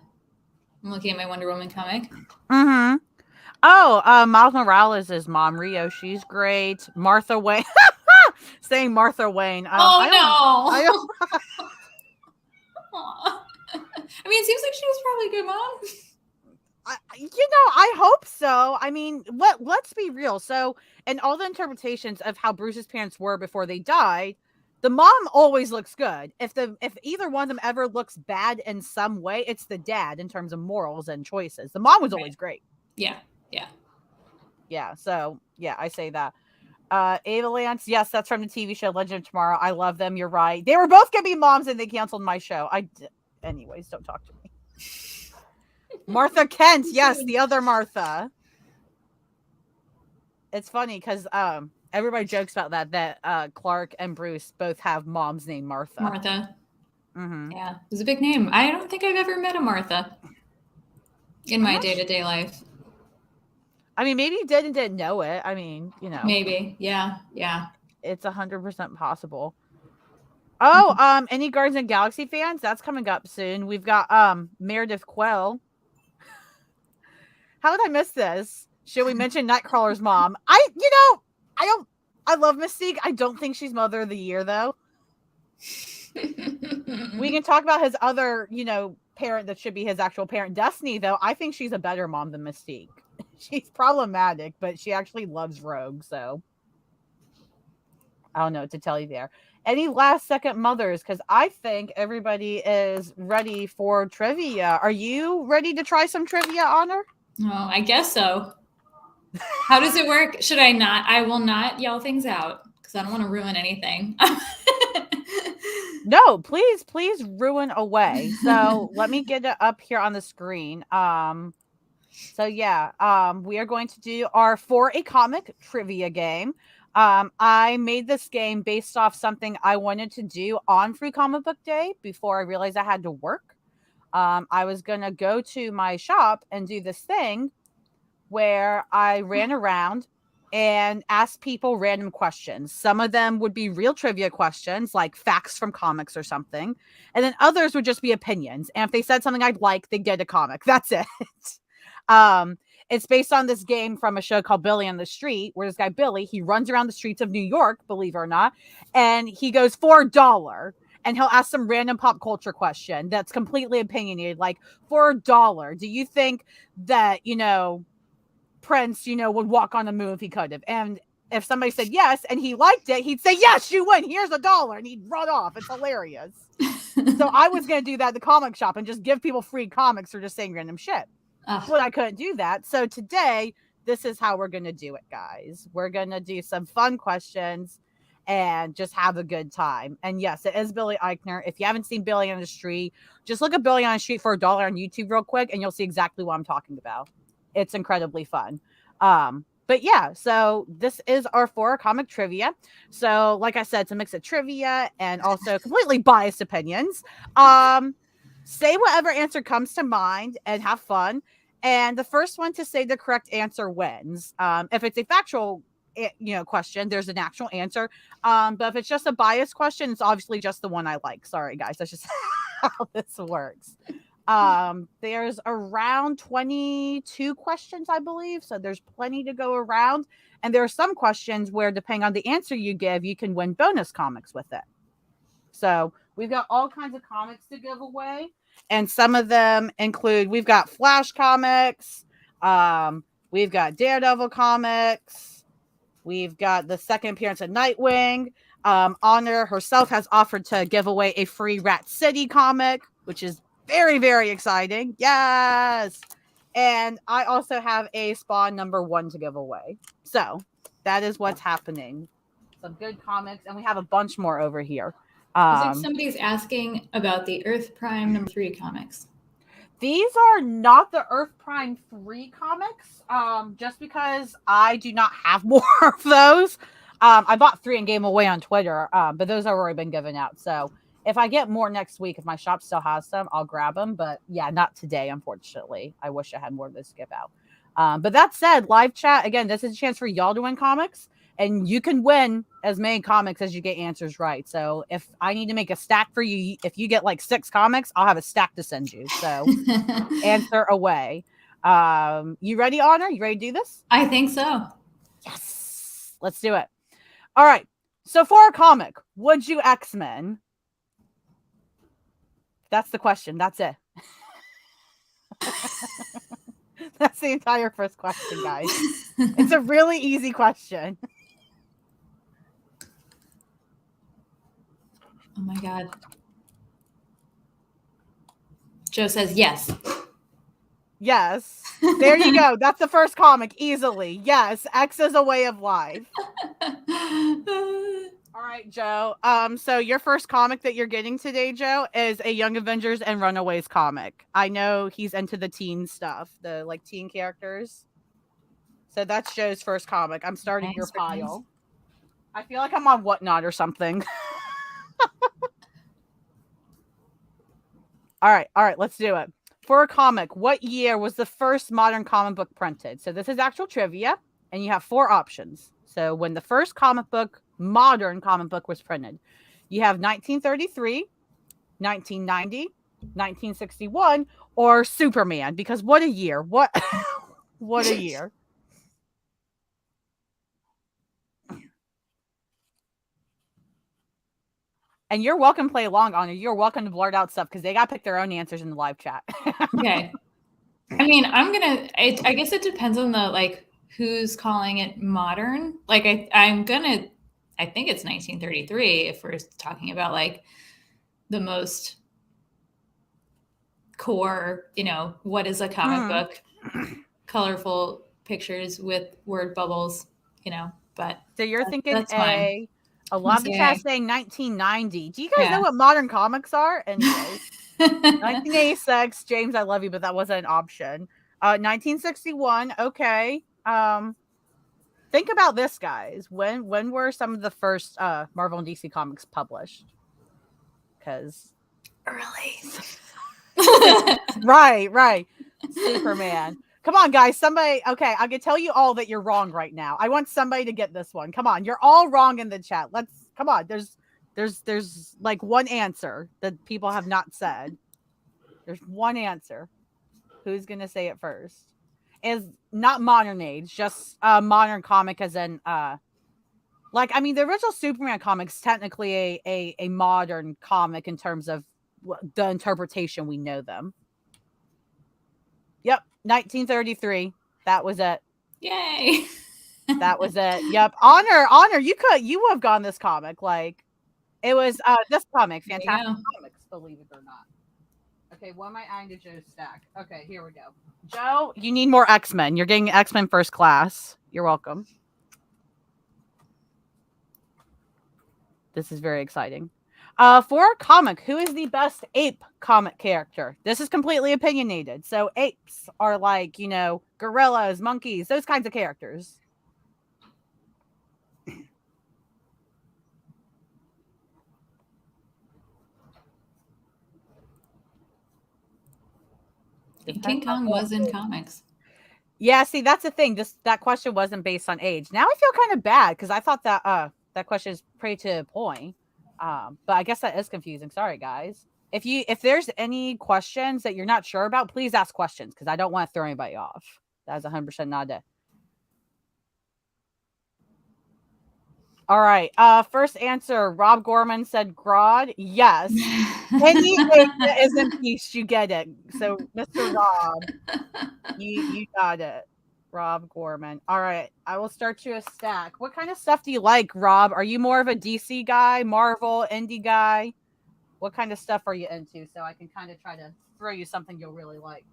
I'm looking at my Wonder Woman comic. Mm-hmm. Oh, Miles Morales is mom. Rio, she's great. Martha Wayne. Saying Martha Wayne. I mean, it seems like she was probably a good mom. I hope so. I mean, let's be real. So, in all the interpretations of how Bruce's parents were before they died, the mom always looks good. If either one of them ever looks bad in some way, it's the dad in terms of morals and choices. The mom was always great. Yeah. So yeah, I say that. Ava Lance, yes, that's from the TV show Legend of Tomorrow. I love them. You're right. They were both gonna be moms, and they canceled my show. Anyways, don't talk to me. Martha Kent, yes, the other Martha. It's funny because everybody jokes about that Clark and Bruce both have moms named Martha. Mm-hmm. Yeah, it was a big name. I don't think I've ever met a Martha in my day-to-day life. I mean, maybe you did and didn't know it. I mean, maybe. Yeah. It's 100% possible. Oh, any Guardians of the Galaxy fans? That's coming up soon. We've got Meredith Quell. How did I miss this? Should we mention Nightcrawler's mom? I love Mystique. I don't think she's Mother of the Year though. We can talk about his other, parent that should be his actual parent, Destiny, though. I think she's a better mom than Mystique. She's problematic, but she actually loves Rogue, so I don't know what to tell you there. Any last second mothers? Because I think everybody is ready for trivia. Are you ready to try some trivia, Honor? Oh, I guess so. How does it work? Should I not? I will not yell things out because I don't want to ruin anything. No, please ruin away. So let me get it up here on the screen. So yeah, we are going to do our For a Comic trivia game. I made this game based off something I wanted to do on Free Comic Book Day before I realized I had to work. I was going to go to my shop and do this thing where I ran around and asked people random questions. Some of them would be real trivia questions, like facts from comics or something. And then others would just be opinions. And if they said something I'd like, they'd get a comic. That's it. It's based on this game from a show called Billy on the Street, where this guy, Billy, he runs around the streets of New York, believe it or not, and he goes for $1. And he'll ask some random pop culture question that's completely opinionated, like, for $1, do you think that, Prince, would walk on the moon if he could have? And if somebody said yes and he liked it, he'd say, yes, you win. Here's $1. And he'd run off. It's hilarious. So I was going to do that at the comic shop and just give people free comics for just saying random shit. But I couldn't do that. So today, this is how we're going to do it, guys. We're going to do some fun questions and just have a good time. And yes, it is Billy Eichner. If you haven't seen Billy on the Street, just look at Billy on the Street for $1 on YouTube real quick, and you'll see exactly what I'm talking about. It's incredibly fun. But yeah, so this is our 4 comic trivia. So like I said, it's a mix of trivia and also completely biased opinions. Say whatever answer comes to mind and have fun. And the first one to say the correct answer wins. If it's a factual question, there's an actual answer. But if it's just a biased question, it's obviously just the one I like. Sorry, guys. That's just how this works. There's around 22 questions, I believe. So there's plenty to go around. And there are some questions where, depending on the answer you give, you can win bonus comics with it. So we've got all kinds of comics to give away. And some of them include, we've got Flash comics. We've got Daredevil comics. We've got the second appearance of Nightwing. Honor herself has offered to give away a free Rat City comic, which is very, very exciting. Yes. And I also have a Spawn #1 to give away. So that is what's happening. Some good comics. And we have a bunch more over here. I think somebody's asking about the Earth Prime #3 comics. These are not the Earth Prime 3 comics, just because I do not have more of those. I bought 3 and gave them away on Twitter, but those have already been given out. So if I get more next week, if my shop still has some, I'll grab them. But yeah, not today, unfortunately. I wish I had more of those to give out. But that said, live chat, again, this is a chance for y'all to win comics. And you can win as many comics as you get answers right. So if I need to make a stack for you, if you get like 6 comics, I'll have a stack to send you. So answer away. You ready, Honor? You ready to do this? I think so. Yes. Let's do it. All right. So for a comic, would you X-Men? That's the question. That's it. That's the entire first question, guys. It's a really easy question. Oh my God. Joe says yes. Yes. There you go. That's the first comic. Easily. Yes. X is a way of life. All right, Joe. So your first comic that you're getting today, Joe, is a Young Avengers and Runaways comic. I know he's into the teen stuff, the like teen characters. So that's Joe's first comic. I'm starting Nice, your pile. nice. I feel like I'm on Whatnot or something. All right, let's do it. For a comic, what year was the first modern comic book printed? So this is actual trivia, and you have 4 options. So when the first modern comic book was printed, you have 1933, 1990, 1961, or Superman. Because what a year! What a year! And you're welcome to play along, Honor. You're welcome to blurt out stuff because they got to pick their own answers in the live chat. Okay. I mean, I guess it depends on the, like, who's calling it modern. Like, I think it's 1933 if we're talking about, like, the most core, what is a comic book? Colorful pictures with word bubbles, but. So you're thinking that's fine. A lot of the chat saying 1990. Do you guys know what modern comics are? Anyways, 1986, James, I love you, but that wasn't an option. 1961, okay. Think about this, guys. When were some of the first Marvel and DC comics published? Because early. Right. Superman. Come on, guys. Somebody. Okay, I can tell you all that you're wrong right now. I want somebody to get this one. Come on, you're all wrong in the chat. Come on. There's like one answer that people have not said. There's one answer. Who's gonna say it first? Is not modern age, just modern comic, as in the original Superman comics technically a modern comic in terms of the interpretation we know them. Yep, 1933. That was it. Yay. That was it. Yep. Honor, you would have gone this comic. Like, it was this comic, Fantastic Comics, believe it or not. Okay, what am I adding to Joe's stack? Okay, here we go. Joe, you need more X-Men. You're getting X-Men first class. You're welcome. This is very exciting. For a comic, who is the best ape comic character? This is completely opinionated. So apes are like, gorillas, monkeys, those kinds of characters. King Kong was in comics. Yeah, see, that's the thing. That question wasn't based on age. Now I feel kind of bad because I thought that question is pretty to the point. But I guess that is confusing. Sorry, guys. If there's any questions that you're not sure about, please ask questions because I don't want to throw anybody off. That is 100% not it. All right. First answer. Rob Gorman said Grodd. Yes. Any ape that isn't Peach, you get it. So, Mr. Rob, you got it. Rob Gorman. All right. I will start you a stack. What kind of stuff do you like, Rob? Are you more of a DC guy, Marvel, indie guy? What kind of stuff are you into? So I can kind of try to throw you something you'll really like.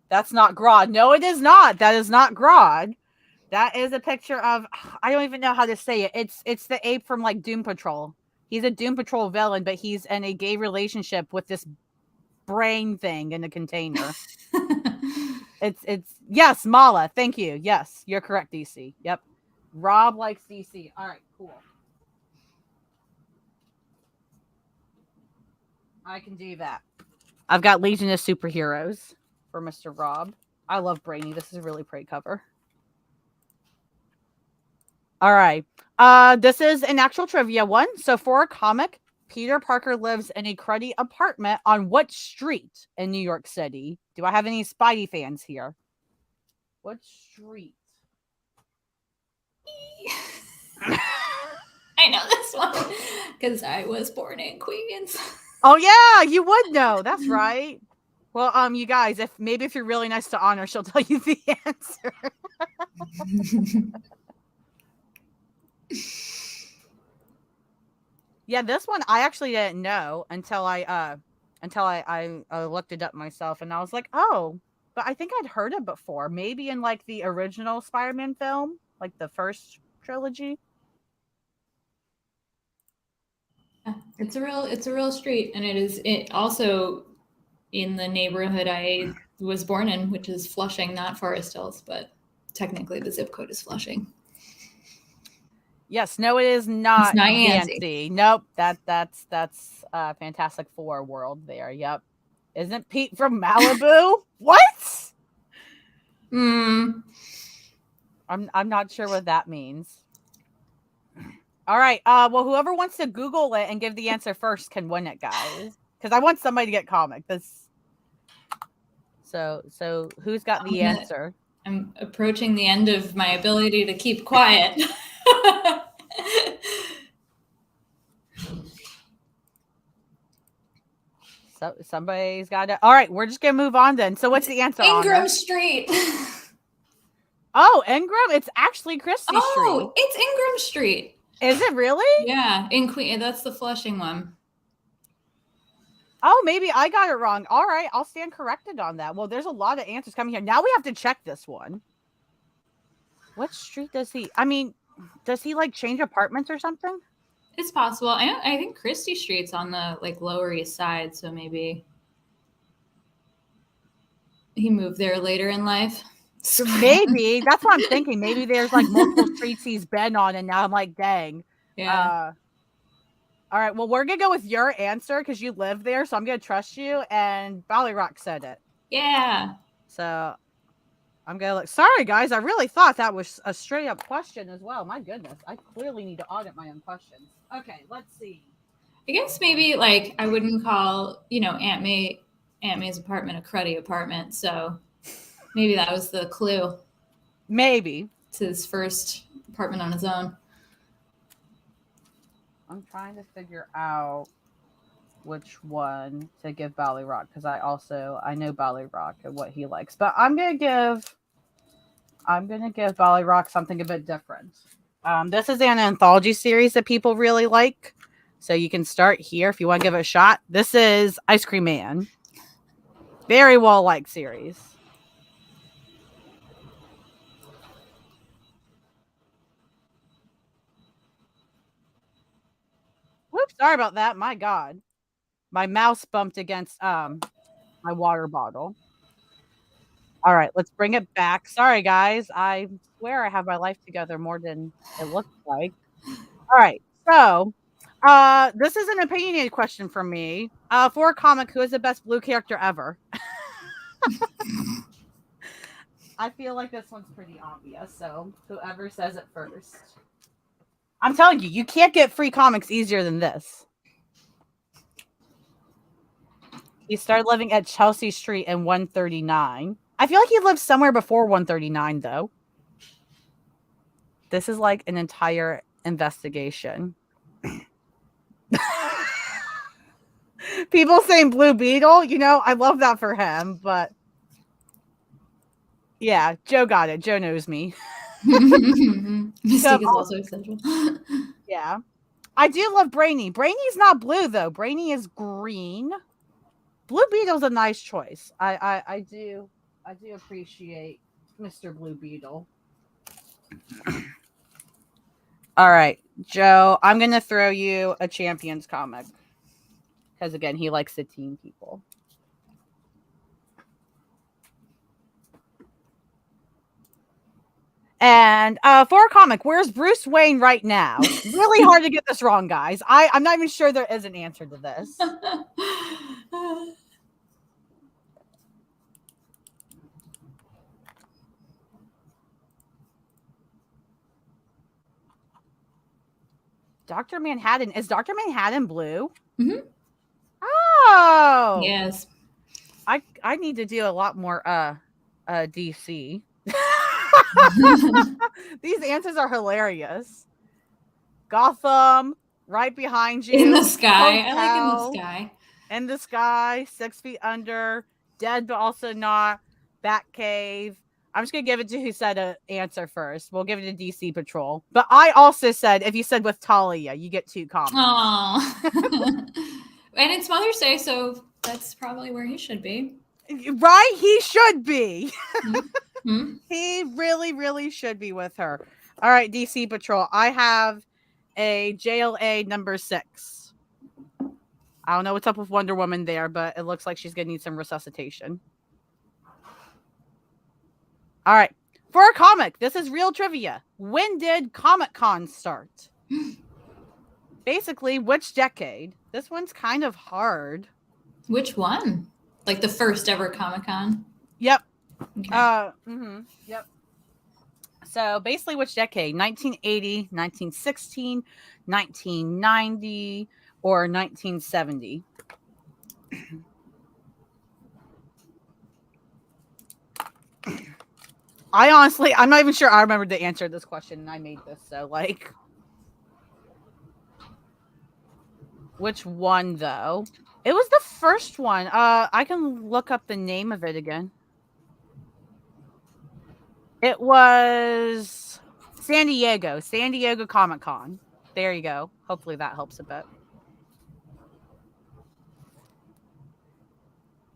That's not Grodd. No, it is not. That is not Grodd. That is a picture of, I don't even know how to say it. It's the ape from like Doom Patrol. He's a Doom Patrol villain, but he's in a gay relationship with this brain thing in a container. it's yes, Mala. Thank you. Yes, you're correct, DC. Yep. Rob likes DC. All right, cool. I can do that. I've got Legion of Superheroes for Mr. Rob. I love Brainy. This is a really pretty cover. All right. This is an actual trivia one. So for a comic, Peter Parker lives in a cruddy apartment on what street in New York City? Do I have any Spidey fans here? What street? I know this one because I was born in Queens. Oh yeah, you would know. That's right. Well, you guys, if you're really nice to Honor, she'll tell you the answer. Yeah, this one I actually didn't know until I looked it up myself, and I was like, oh, but I think I'd heard it before. Maybe in like the original Spider-Man film, like the first trilogy. It's a real street, and it also in the neighborhood I was born in, which is Flushing, not Forest Hills, but technically the zip code is Flushing. Yes, no, it is not. It's not Yancey. Nope, that's Fantastic Four world there. Yep, isn't Pete from Malibu? What? I'm not sure what that means. All right. Well, whoever wants to Google it and give the answer first can win it, guys. Because I want somebody to get comic. So who's got the answer? I'm approaching the end of my ability to keep quiet. So somebody's got it. All right, we're just gonna move on then. So what's the answer? Ingram Honor? Street. Oh, Ingram. It's actually Christie Street. Oh, it's Ingram Street. Is it really? Yeah, in Queen. That's the Flushing one. Oh, maybe I got it wrong. All right, I'll stand corrected on that. Well, there's a lot of answers coming here. Now we have to check this one. What street does he? I mean, does he like change apartments or something? It's possible. I think Christie Street's on the like Lower East Side, so maybe he moved there later in life. Maybe that's what I'm thinking. Maybe there's like multiple streets he's been on, and now I'm like, dang. Yeah. All right. Well, we're gonna go with your answer because you live there, so I'm gonna trust you. And Ballyrock said it. Yeah. So I'm gonna look. Sorry, guys. I really thought that was a straight up question as well. My goodness, I clearly need to audit my own questions. Okay, let's see. I guess maybe like I wouldn't call Aunt May's apartment a cruddy apartment, so maybe that was the clue. Maybe it's his first apartment on his own. I'm trying to figure out which one to give Ballyrock because I know Ballyrock and what he likes, but I'm gonna give Ballyrock something a bit different. This is an anthology series that people really like. So you can start here if you want to give it a shot. This is Ice Cream Man. Very well-liked series. Whoops, sorry about that. My God. My mouse bumped against my water bottle. All right, let's bring it back. Sorry, guys. I swear I have my life together more than it looks like. All right, so this is an opinionated question from me. For a comic, who is the best blue character ever? I feel like this one's pretty obvious, so whoever says it first. I'm telling you, you can't get free comics easier than this. He started living at Chelsea Street in 139. I feel like he lived somewhere before 139, though. This is like an entire investigation. People saying Blue Beetle, you know, I love that for him, but yeah, Joe got it. Joe knows me. Mystique is also essential. Yeah. I do love Brainy. Brainy's not blue, though. Brainy is green. Blue Beetle's a nice choice. I do appreciate Mr. Blue Beetle. All right, Joe, I'm going to throw you a Champions comic. Because, again, he likes to team people. And for a comic, where's Bruce Wayne right now? Really hard to get this wrong, guys. I'm not even sure there is an answer to this. Dr. Manhattan. Is Dr. Manhattan blue? Mm-hmm. Oh. Yes. I need to do a lot more DC. These answers are hilarious. Gotham, right behind you. In the sky. Hotel, I like in the sky. In the sky, 6 feet under, dead but also not, Batcave. I'm just going to give it to who said an answer first. We'll give it to DC Patrol. But I also said, if you said with Talia, you get 2 comments. Aww. And it's Mother's Day, so that's probably where he should be. Right? He should be. Mm-hmm. He really, really should be with her. All right, DC Patrol. I have a JLA number 6. I don't know what's up with Wonder Woman there, but it looks like she's going to need some resuscitation. All right. For a comic, this is real trivia. When did Comic-Con start? Basically, which decade? This one's kind of hard. Which one? Like the first ever Comic-Con? Yep. Okay. Yep. So basically, which decade? 1980, 1916, 1990, or 1970? I'm not even sure I remember the answer to this question, and I made this. So, like, which one, though? It was the first one. I can look up the name of it again. It was San Diego Comic-Con. There you go. Hopefully that helps a bit.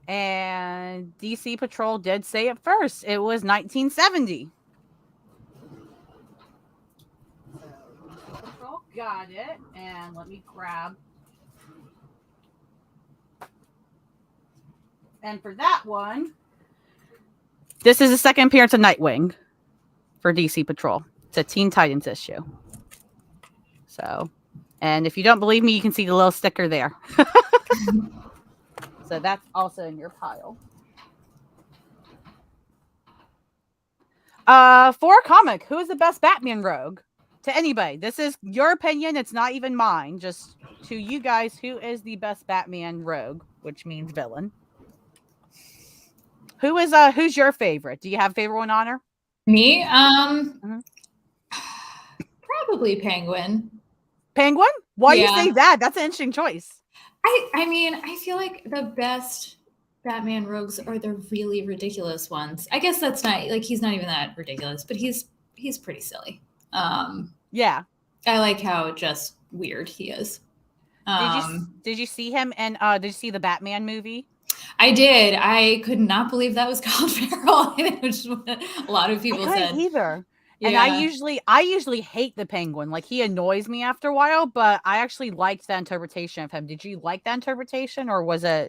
And DC Patrol did say it first. It was 1970. So Patrol got it. And let me grab. And for that one, this is the second appearance of Nightwing for DC Patrol. It's a Teen Titans issue. So, and if you don't believe me, you can see the little sticker there. So that's also in your pile. For a comic, who is the best Batman rogue? To anybody. This is your opinion. It's not even mine. Just to you guys, who is the best Batman rogue, which means villain? Who's your favorite? Do you have a favorite one, Honor? Me? Probably Penguin. Penguin? Why do you Yeah. say that? That's an interesting choice. I mean, I feel like the best Batman rogues are the really ridiculous ones. I guess that's not like he's not even that ridiculous, but he's pretty silly. Yeah. I like how just weird he is. Did you see him and did you see the Batman movie? I did. I could not believe that was Colin Farrell. It was what a lot of people I couldn't said. either. And Yeah. I usually hate the Penguin. Like he annoys me after a while, but I actually liked that interpretation of him. Did you like that interpretation, or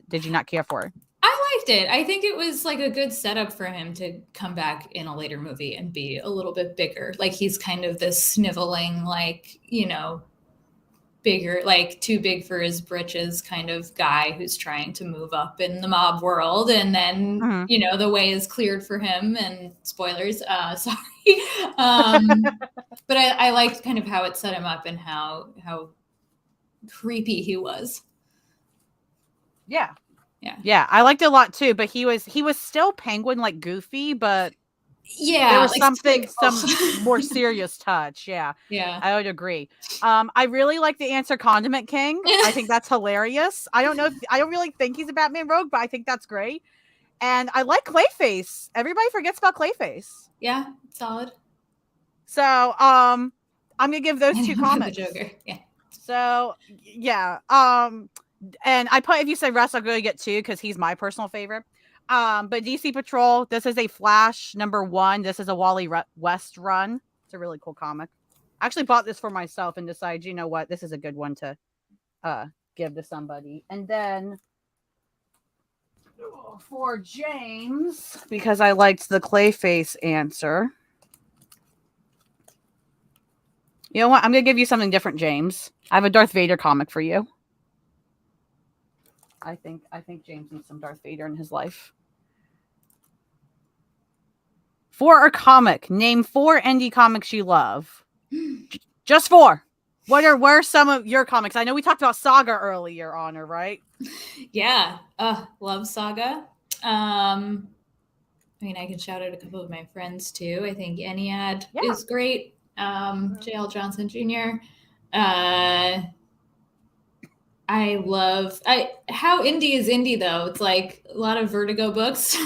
did you not care for it? I liked it. I think it was like a good setup for him to come back in a later movie and be a little bit bigger. Like he's kind of this sniveling, like, bigger, like too big for his britches kind of guy who's trying to move up in the mob world. And then, Mhm. the way is cleared for him, and spoilers, sorry. But I liked kind of how it set him up and how creepy he was. Yeah. Yeah. Yeah, I liked it a lot too, but he was still Penguin like goofy, but Yeah, there was like, some more serious touch. Yeah. Yeah. I would agree. I really like the answer Condiment King. I think that's hilarious. I don't really think he's a Batman rogue, but I think that's great. And I like Clayface. Everybody forgets about Clayface. Yeah, solid. So, I'm gonna give those two comics. The Joker. Yeah. So, yeah. And if you say Russ, I'm going to get two because he's my personal favorite. But DC Patrol, this is a Flash #1. This is a Wally West run. It's a really cool comic. I actually bought this for myself and decided, you know what, this is a good one to give to somebody. And then for James, because I liked the Clayface answer. You know what? I'm going to give you something different, James. I have a Darth Vader comic for you. I think James needs some Darth Vader in his life. For a comic, name 4 indie comics you love. Just 4. What are some of your comics? I know we talked about Saga earlier, Honor, right? Yeah. Love Saga. I can shout out a couple of my friends too. I think Ennead is great. J.L. Johnson Jr. I love how indie is indie though. It's like a lot of Vertigo books.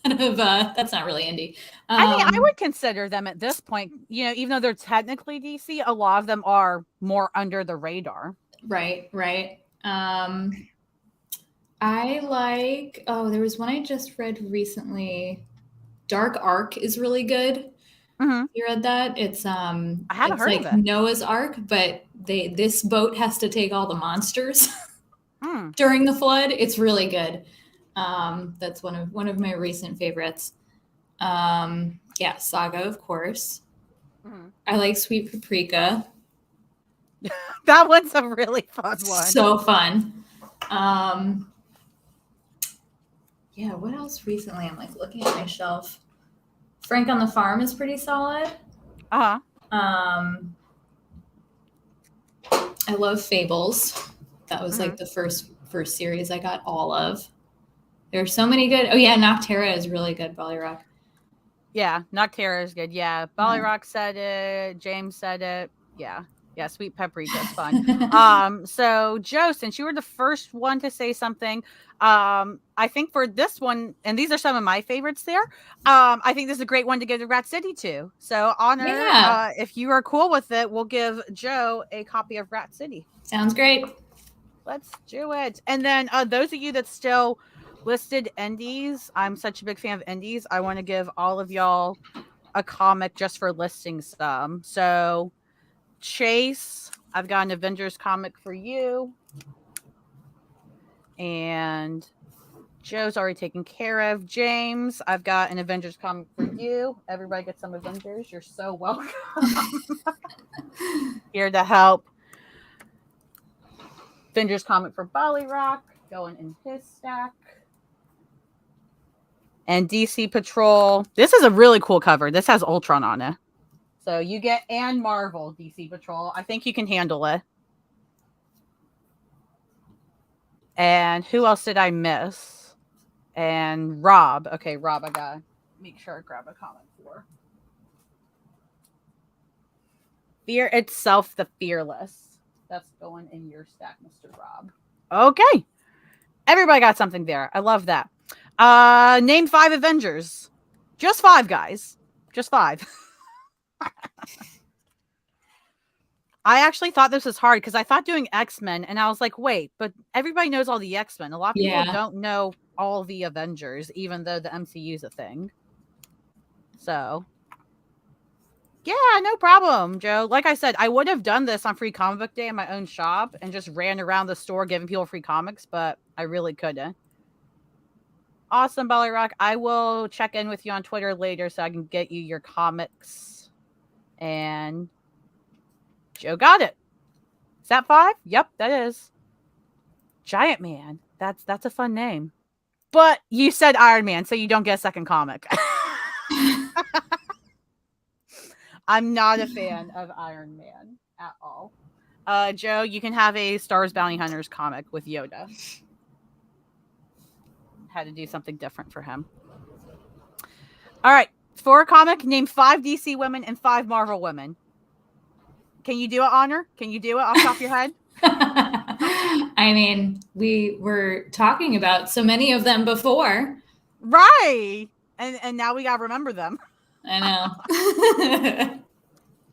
That's not really indie. I would consider them at this point, even though they're technically DC, a lot of them are more under the radar. Right. I like, there was one I just read recently. Dark Ark is really good. Mm-hmm. You read that? It's I haven't heard of it. Noah's Ark, but this boat has to take all the monsters during the flood. It's really good. That's one of my recent favorites. Saga, of course. Mm-hmm. I like Sweet Paprika. That one's a really fun one. So fun. What else recently? I'm like looking at my shelf. Frank on the Farm is pretty solid. Uh-huh. I love Fables. That was like the first series I got all of. There are so many good. Oh yeah, Noctera is really good. Ballyrock. Yeah, Noctera is good. Yeah, Ballyrock said it. James said it. Yeah, Sweet Paprika is fun. So Joe, since you were the first one to say something, I think for this one, and these are some of my favorites there. I think this is a great one to give to Rat City to. So Honor, if you are cool with it, we'll give Joe a copy of Rat City. Sounds great. Let's do it. And then those of you that still listed indies, I'm such a big fan of indies. I want to give all of y'all a comic just for listing some. So Chase, I've got an Avengers comic for you. And Joe's already taken care of. James, I've got an Avengers comic for you. Everybody gets some Avengers. You're so welcome. Here to help. Avengers comic for Ballyrock, going in his stack. And DC Patrol. This is a really cool cover. This has Ultron on it. So you get and Marvel DC Patrol. I think you can handle it. And who else did I miss? And Rob. Okay, Rob, I gotta make sure I grab a comment for. Fear Itself, the Fearless. That's going in your stack, Mr. Rob. Okay. Everybody got something there. I love that. Name 5 Avengers. Just 5, guys. Just 5. I actually thought this was hard because I thought doing X-Men, and I was like, wait, but everybody knows all the X-Men. A lot of people don't know all the Avengers, even though the MCU is a thing. So, yeah, no problem, Joe. Like I said, I would have done this on Free Comic Book Day in my own shop and just ran around the store giving people free comics, but I really couldn't. Awesome, Belly Rock. I will check in with you on Twitter later so I can get you your comics. And Joe got it. Is that 5? Yep, that is. Giant Man. That's a fun name. But you said Iron Man, so you don't get a second comic. I'm not a fan of Iron Man at all. Joe, you can have a Star Wars Bounty Hunters comic with Yoda. Had to do something different for him. All right. For a comic, name 5 DC women and 5 Marvel women. Can you do it, Honor? Can you do it off the top of your head? I mean, we were talking about so many of them before. Right. And now we got to remember them. I know.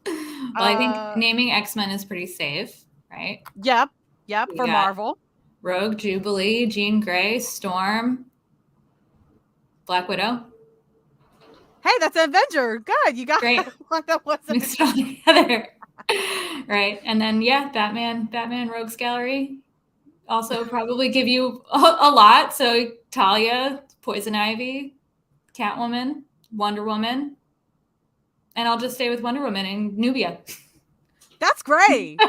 Well, I think naming X-Men is pretty safe, right? Yep. For Marvel. Rogue, Jubilee, Jean Grey, Storm, Black Widow. Hey, that's an Avenger. Good. You got Great. Mixed all together. Right. And then, Batman Rogues Gallery. Also probably give you a lot. So Talia, Poison Ivy, Catwoman, Wonder Woman. And I'll just stay with Wonder Woman and Nubia. That's great.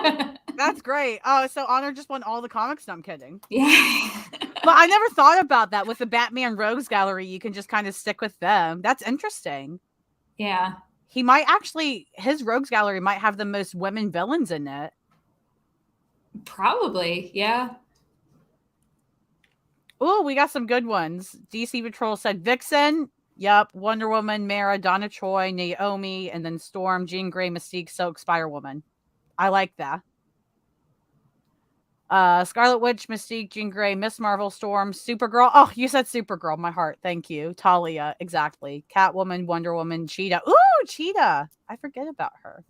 That's great. Oh, so Honor just won all the comics. No, I'm kidding. Yeah. But I never thought about that. With the Batman Rogues Gallery, you can just kind of stick with them. That's interesting. Yeah. He might actually, his Rogues Gallery might have the most women villains in it. Probably, yeah. Oh, we got some good ones. DC Patrol said Vixen. Yep. Wonder Woman, Mara, Donna Troy, Naomi, and then Storm, Jean Grey, Mystique, Silk, Spider-Woman. I like that. Scarlet Witch, Mystique, Jean Grey, Miss Marvel, Storm, Supergirl. Oh, you said Supergirl. My heart. Thank you. Talia. Exactly. Catwoman, Wonder Woman, Cheetah. Ooh, Cheetah. I forget about her.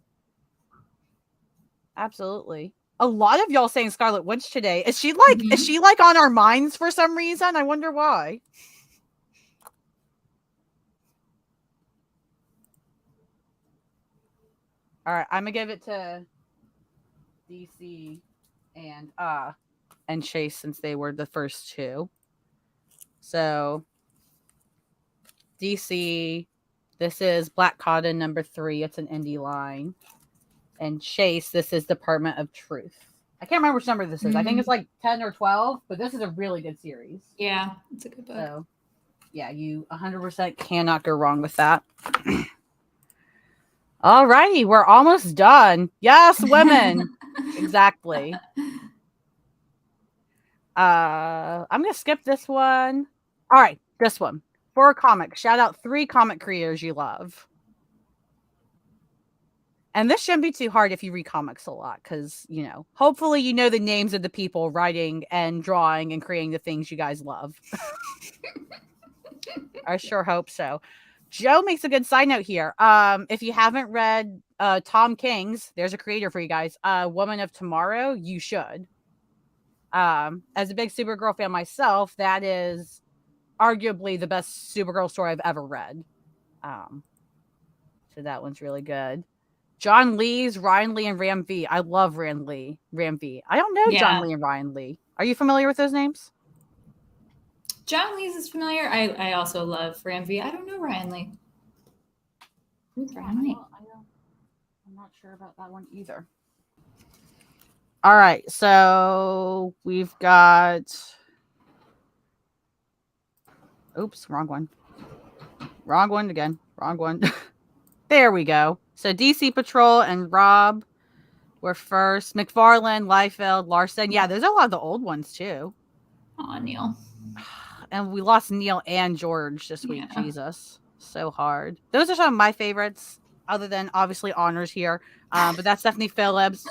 Absolutely. A lot of y'all saying Scarlet Witch today. Is she like on our minds for some reason? I wonder why. All right, I'm gonna give it to DC and Chase since they were the first two. So DC, this is Black Cotton number 3. It's an indie line. And Chase, this is Department of Truth. I can't remember which number this is. I think it's like 10 or 12, but this is a really good series. Yeah, it's a good book. So, yeah, you 100% cannot go wrong with that. All righty, we're almost done. Yes, women. Exactly. I'm going to skip this one. All right, this one. For a comic, shout out 3 comic creators you love. And this shouldn't be too hard if you read comics a lot because, hopefully you know the names of the people writing and drawing and creating the things you guys love. I sure hope so. Joe makes a good side note here. If you haven't read Tom King's, there's a creator for you guys, Woman of Tomorrow, you should. As a big Supergirl fan myself, that is arguably the best Supergirl story I've ever read. So that one's really good. John Lee's Ryan Lee and Ram V. I love Ram V. I don't know John Lee and Ryan Lee. Are you familiar with those names? John Lee's is familiar. I also love Ram V. I don't know Ryan Lee. Who's Ryan Lee? I'm not sure about that one either. All right, so we've got. Oops, wrong one. Wrong one again. Wrong one. There we go. So DC Patrol and Rob were first. McFarlane, Liefeld, Larson. Yeah, there's a lot of the old ones too. Oh, Neil. And we lost Neil and George this week. Yeah. Jesus. So hard. Those are some of my favorites, other than obviously Honors here. But that's Stephanie Phillips,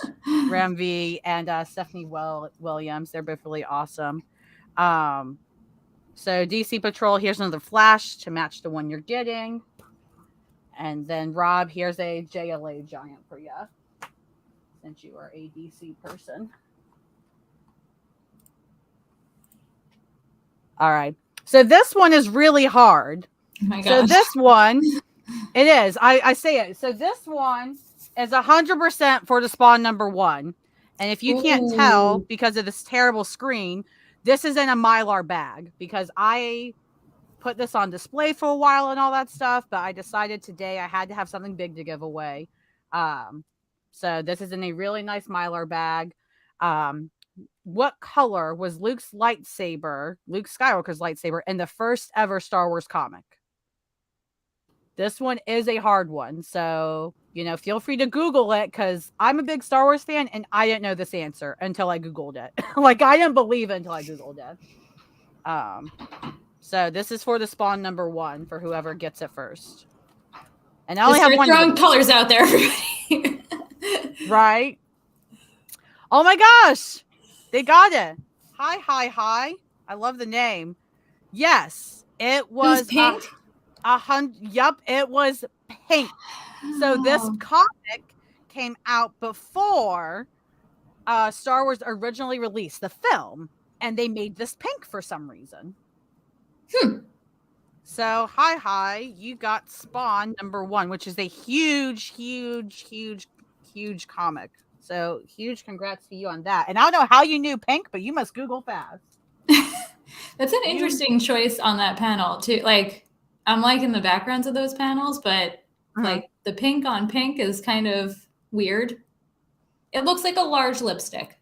Ram V, and Stephanie Williams. They're both really awesome. So DC Patrol, here's another Flash to match the one you're getting. And then Rob, here's a JLA Giant for you. since you are a DC person. All right. So this one is really hard. Oh my So gosh. this one, it is. I say it. So this one is 100% for the spawn number 1. And if you can't tell Ooh. because of this terrible screen, this is in a Mylar bag because I put this on display for a while and all that stuff, but I decided today I had to have something big to give away. So this is in a really nice Mylar bag. What color was Luke Skywalker's lightsaber, in the first ever Star Wars comic? This one is a hard one. So, feel free to Google it because I'm a big Star Wars fan and I didn't know this answer until I Googled it. Like, I didn't believe it until I Googled it. So this is for the spawn number 1 for whoever gets it first. And I only have one. Throwing colors out there, everybody. Right? Oh my gosh. They got it. Hi. I love the name. Yes, it was pink. Yup, it was pink. So this comic came out before Star Wars originally released the film, and they made this pink for some reason. So hi, you got Spawn number 1, which is a huge comic. So huge congrats to you on that. And I don't know how you knew pink, but you must Google fast. That's an interesting choice on that panel too. Like, I'm liking the backgrounds of those panels, but like the pink on pink is kind of weird. It looks like a large lipstick.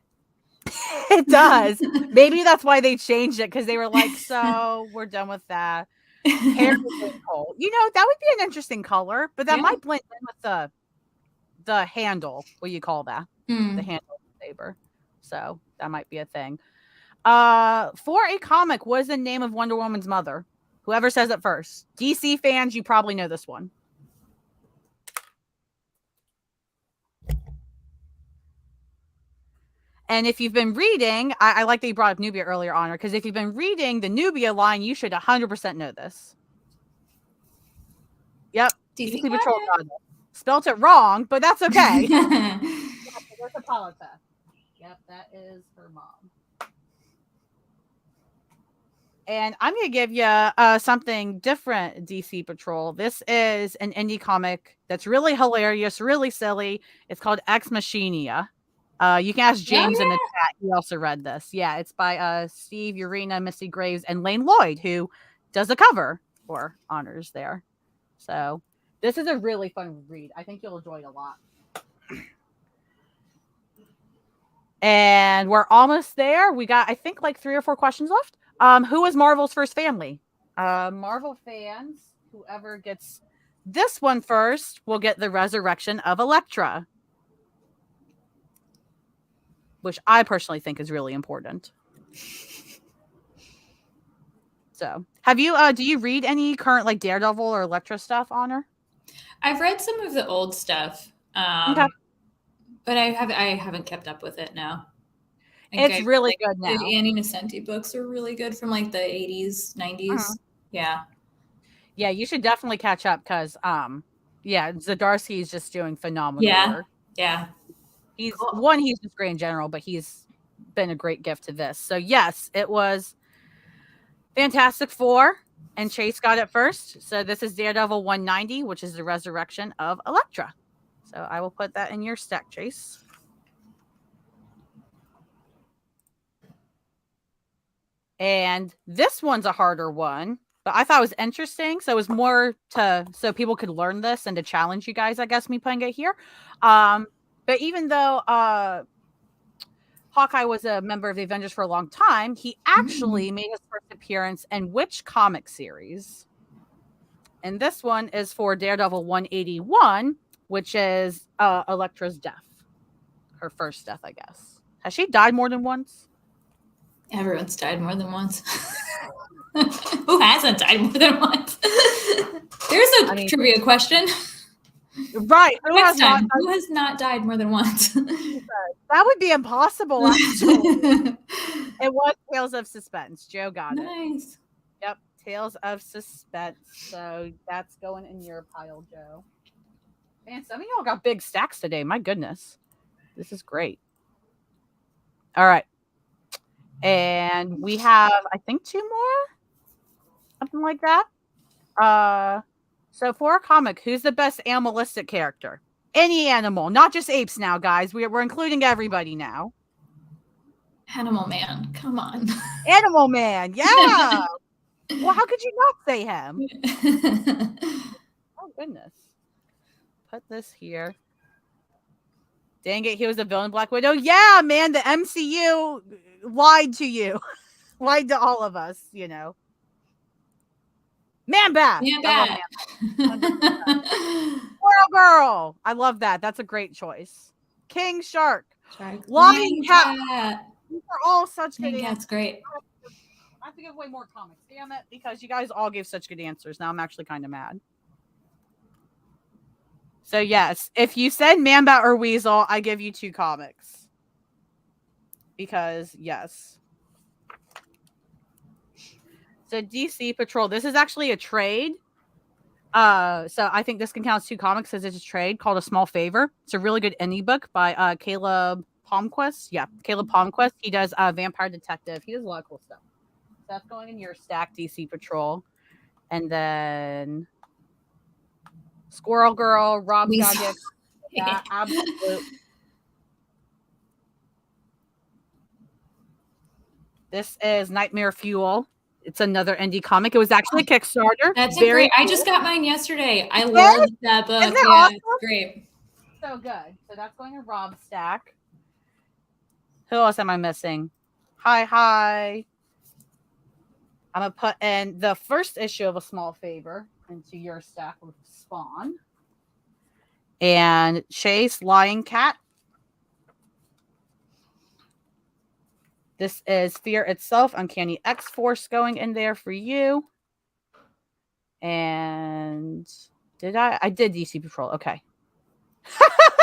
It does. Maybe that's why they changed it, because they were like, so we're done with that. Hair coal. That would be an interesting color, but that might blend in with the handle. What do you call that? The handle of the saber. So that might be a thing. For a comic, what is the name of Wonder Woman's mother? Whoever says it first. DC fans, you probably know this one. And if you've been reading, I like that you brought up Nubia earlier, Honor, because if you've been reading the Nubia line, you should 100% know this. Yep. DC Patrol got it. Spelt it wrong, but that's okay. Where's the Polita? Yep, that is her mom. And I'm going to give you something different, DC Patrol. This is an indie comic that's really hilarious, really silly. It's called Ex Machina. You can ask James in the chat. He also read this. Yeah, it's by Steve, Urena, Missy Graves, and Lane Lloyd, who does the cover for Honors there. So this is a really fun read. I think you'll enjoy it a lot. And we're almost there. We got, I think, like 3 or 4 questions left. Who is Marvel's first family? Marvel fans, whoever gets this one first will get the resurrection of Elektra, which I personally think is really important. So, do you read any current like Daredevil or Elektra stuff, Honor? I've read some of the old stuff, Okay. but I haven't kept up with it now. It's really good now. The Annie Nocenti books are really good from like the 80s, 90s. Yeah. Yeah, you should definitely catch up because, Zdarsky is just doing phenomenal work. Yeah. He's just great in general, but he's been a great gift to this. So yes, it was Fantastic Four, and Chase got it first. So this is Daredevil 190, which is the resurrection of Elektra. So I will put that in your stack, Chase. And this one's a harder one, but I thought it was interesting. So it was more so people could learn this and to challenge you guys, I guess, me putting it here. But even though Hawkeye was a member of the Avengers for a long time, he actually made his first appearance in which comic series? And this one is for Daredevil 181, which is Elektra's death. Her first death, I guess. Has she died more than once? Everyone's died more than once. Who hasn't died more than once? There's a trivia question. Right. Who has not died more than once? That would be impossible, actually. It was Tales of Suspense. Joe got it. Nice. Yep. Tales of Suspense. So that's going in your pile, Joe. Man, some of y'all got big stacks today. My goodness. This is great. All right. And we have, I think, 2 more. Something like that. So for a comic, who's the best animalistic character? Any animal, not just apes now, guys. We're including everybody now. Animal Man, come on. Animal Man, yeah. Well, how could you not say him? Oh, goodness. Put this here. Dang it, he was a villain, Black Widow. Yeah, man, the MCU lied to you. Lied to all of us, you know. Man-Bat. Man-Bat. Squirrel Girl. I love that. That's a great choice. King Shark. Lion Cat. Cat. These are all such good Lion Cat's answers. great. I have to give away more comics. Damn it, because you guys all gave such good answers. Now I'm actually kind of mad. So yes, if you said Man-Bat or Weasel, I give you 2 comics. Because yes. So DC Patrol. This is actually a trade. So I think this can count as 2 comics because it's a trade called A Small Favor. It's a really good indie book by Caleb Palmquist. Yeah, Caleb Palmquist. He does Vampire Detective. He does a lot of cool stuff. So that's going in your stack, DC Patrol. And then Squirrel Girl, Rob Goggett. Yeah, absolutely. This is Nightmare Fuel. It's another indie comic. It was actually a Kickstarter. That's very great. cool. I just got mine yesterday. I love that book. Isn't it yeah, awesome? It's great. So good. So that's going to Rob's stack. Who else am I missing? Hi. I'm going to put in the first issue of A Small Favor into your stack with Spawn. And Chase, Lion Cat. This is Fear Itself, Uncanny X-Force going in there for you. And did I did DC Patrol. Okay.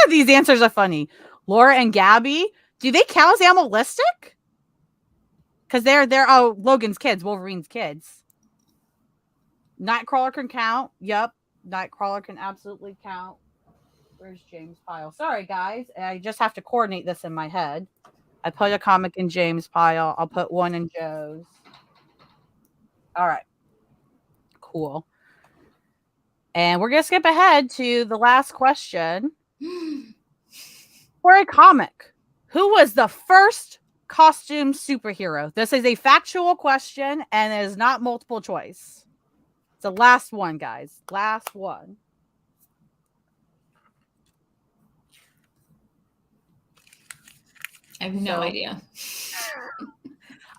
These answers are funny. Laura and Gabby, do they count as animalistic? Because they're Logan's kids, Wolverine's kids. Nightcrawler can count. Yep. Nightcrawler can absolutely count. Where's James Pile? Sorry, guys. I just have to coordinate this in my head. I put a comic in James' pile. I'll put one in Joe's. All right. Cool. And we're going to skip ahead to the last question. For a comic, who was the first costume superhero? This is a factual question and it is not multiple choice. It's the last one, guys. Last one. I have no idea.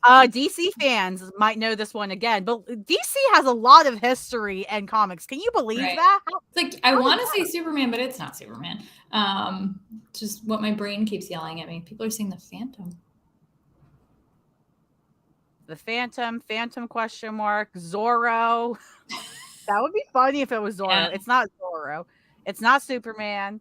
DC fans might know this one again, but DC has a lot of history and comics. Can you believe that? It's like I want to say Superman, but it's not Superman. Just what my brain keeps yelling at me. People are saying the Phantom. The Phantom question mark, Zorro. That would be funny if it was Zorro. Yeah. It's not Zorro. It's not Superman.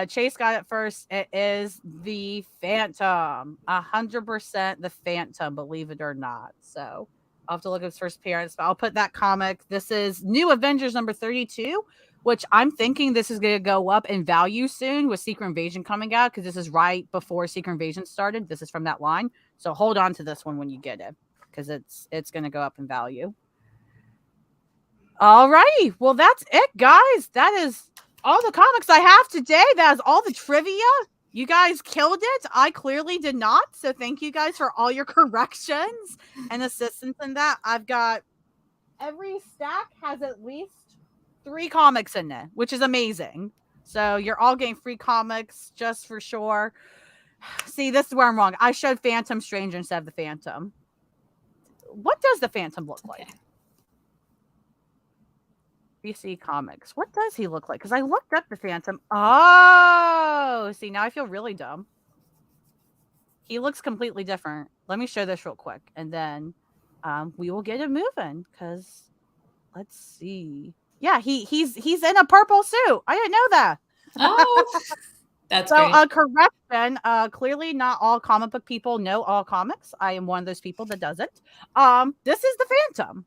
Chase got it first. It is the Phantom. 100% the Phantom, believe it or not. So I'll have to look at his first appearance, but I'll put that comic. This is New Avengers number 32, which I'm thinking this is going to go up in value soon with Secret Invasion coming out because this is right before Secret Invasion started. This is from that line. So hold on to this one when you get it because it's going to go up in value. All righty. Well, that's it, guys. That is all the comics I have today. That is all the trivia. You guys killed it. I clearly did not. So thank you guys for all your corrections and assistance in that. I've got every stack has at least 3 comics in it, which is amazing. So you're all getting free comics just for sure. See, this is where I'm wrong. I showed Phantom Stranger instead of the Phantom. What does the Phantom look like? Okay. DC Comics. What does he look like? Because I looked up the Phantom. Oh, see, now I feel really dumb. He looks completely different. Let me show this real quick, and then we will get it moving. Because let's see. Yeah, he's in a purple suit. I didn't know that. Oh, that's so great. Correction. Clearly, not all comic book people know all comics. I am one of those people that doesn't. This is the Phantom.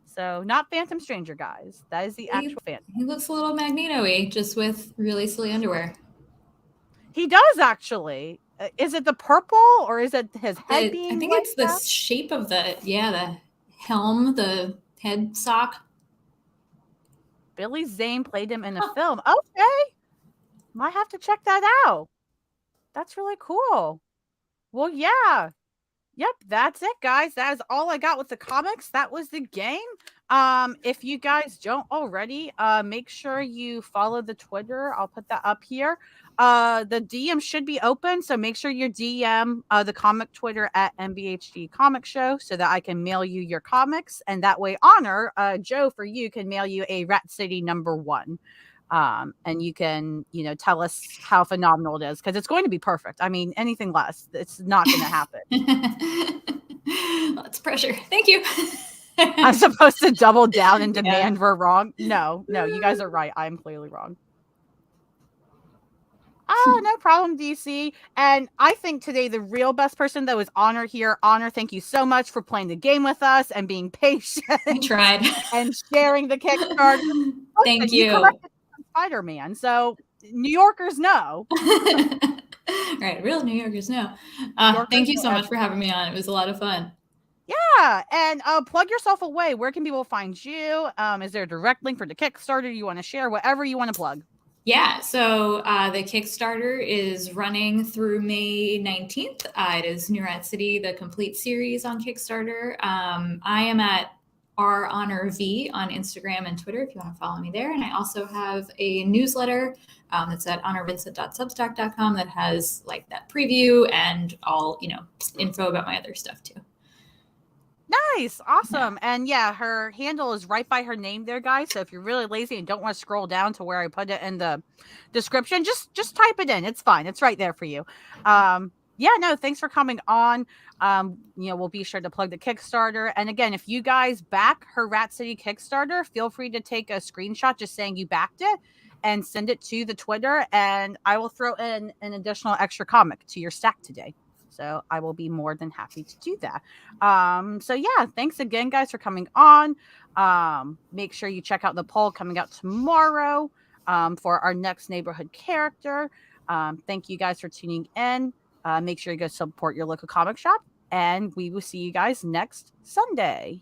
So not Phantom Stranger, guys. That is the actual Phantom. He looks a little Magneto-y, just with really silly underwear. He does actually. Is it the purple or is it his head being? I think it's the shape of the helm, the head sock. Billy Zane played him in a film. Okay, might have to check that out. That's really cool. Well, yeah. Yep, that's it, guys. That is all I got with the comics. That was the game. If you guys don't already, make sure you follow the Twitter. I'll put that up here. The DM should be open, so make sure you DM the comic Twitter at NBHD Comic Show so that I can mail you your comics, and that way, Honor, Joe, for you can mail you a Rat City #1. And you can, tell us how phenomenal it is, because it's going to be perfect. I mean, anything less, it's not going to happen. Lots of pressure. Thank you. I'm supposed to double down and demand we're wrong. No, you guys are right. I'm clearly wrong. Oh, no problem, DC. And I think today the real best person that was Honor here. Honor, thank you so much for playing the game with us and being patient. I tried. And sharing the Kickstarter. Thank you. Spider-Man, so New Yorkers know. Right, real New Yorkers know. Thank you so much for having me on. It was a lot of fun. Yeah, and plug yourself away. Where can people find you? Is there a direct link for the Kickstarter you want to share? Whatever you want to plug. Yeah, so the Kickstarter is running through May 19th. It is New Rat City, the complete series on Kickstarter. I am at Honor V on Instagram and Twitter if you want to follow me there. And I also have a newsletter that's at honorvincent.substack.com that has like that preview and all, info about my other stuff too. Nice. Awesome. Yeah. And yeah, her handle is right by her name there, guys. So if you're really lazy and don't want to scroll down to where I put it in the description, just type it in. It's fine. It's right there for you. Yeah, no, thanks for coming on. We'll be sure to plug the Kickstarter. And again, if you guys back her Rat City Kickstarter, feel free to take a screenshot just saying you backed it and send it to the Twitter. And I will throw in an additional extra comic to your stack today. So I will be more than happy to do that. So yeah, thanks again, guys, for coming on. Make sure you check out the poll coming out tomorrow for our next neighborhood character. Thank you guys for tuning in. Make sure you go support your local comic shop, and we will see you guys next Sunday.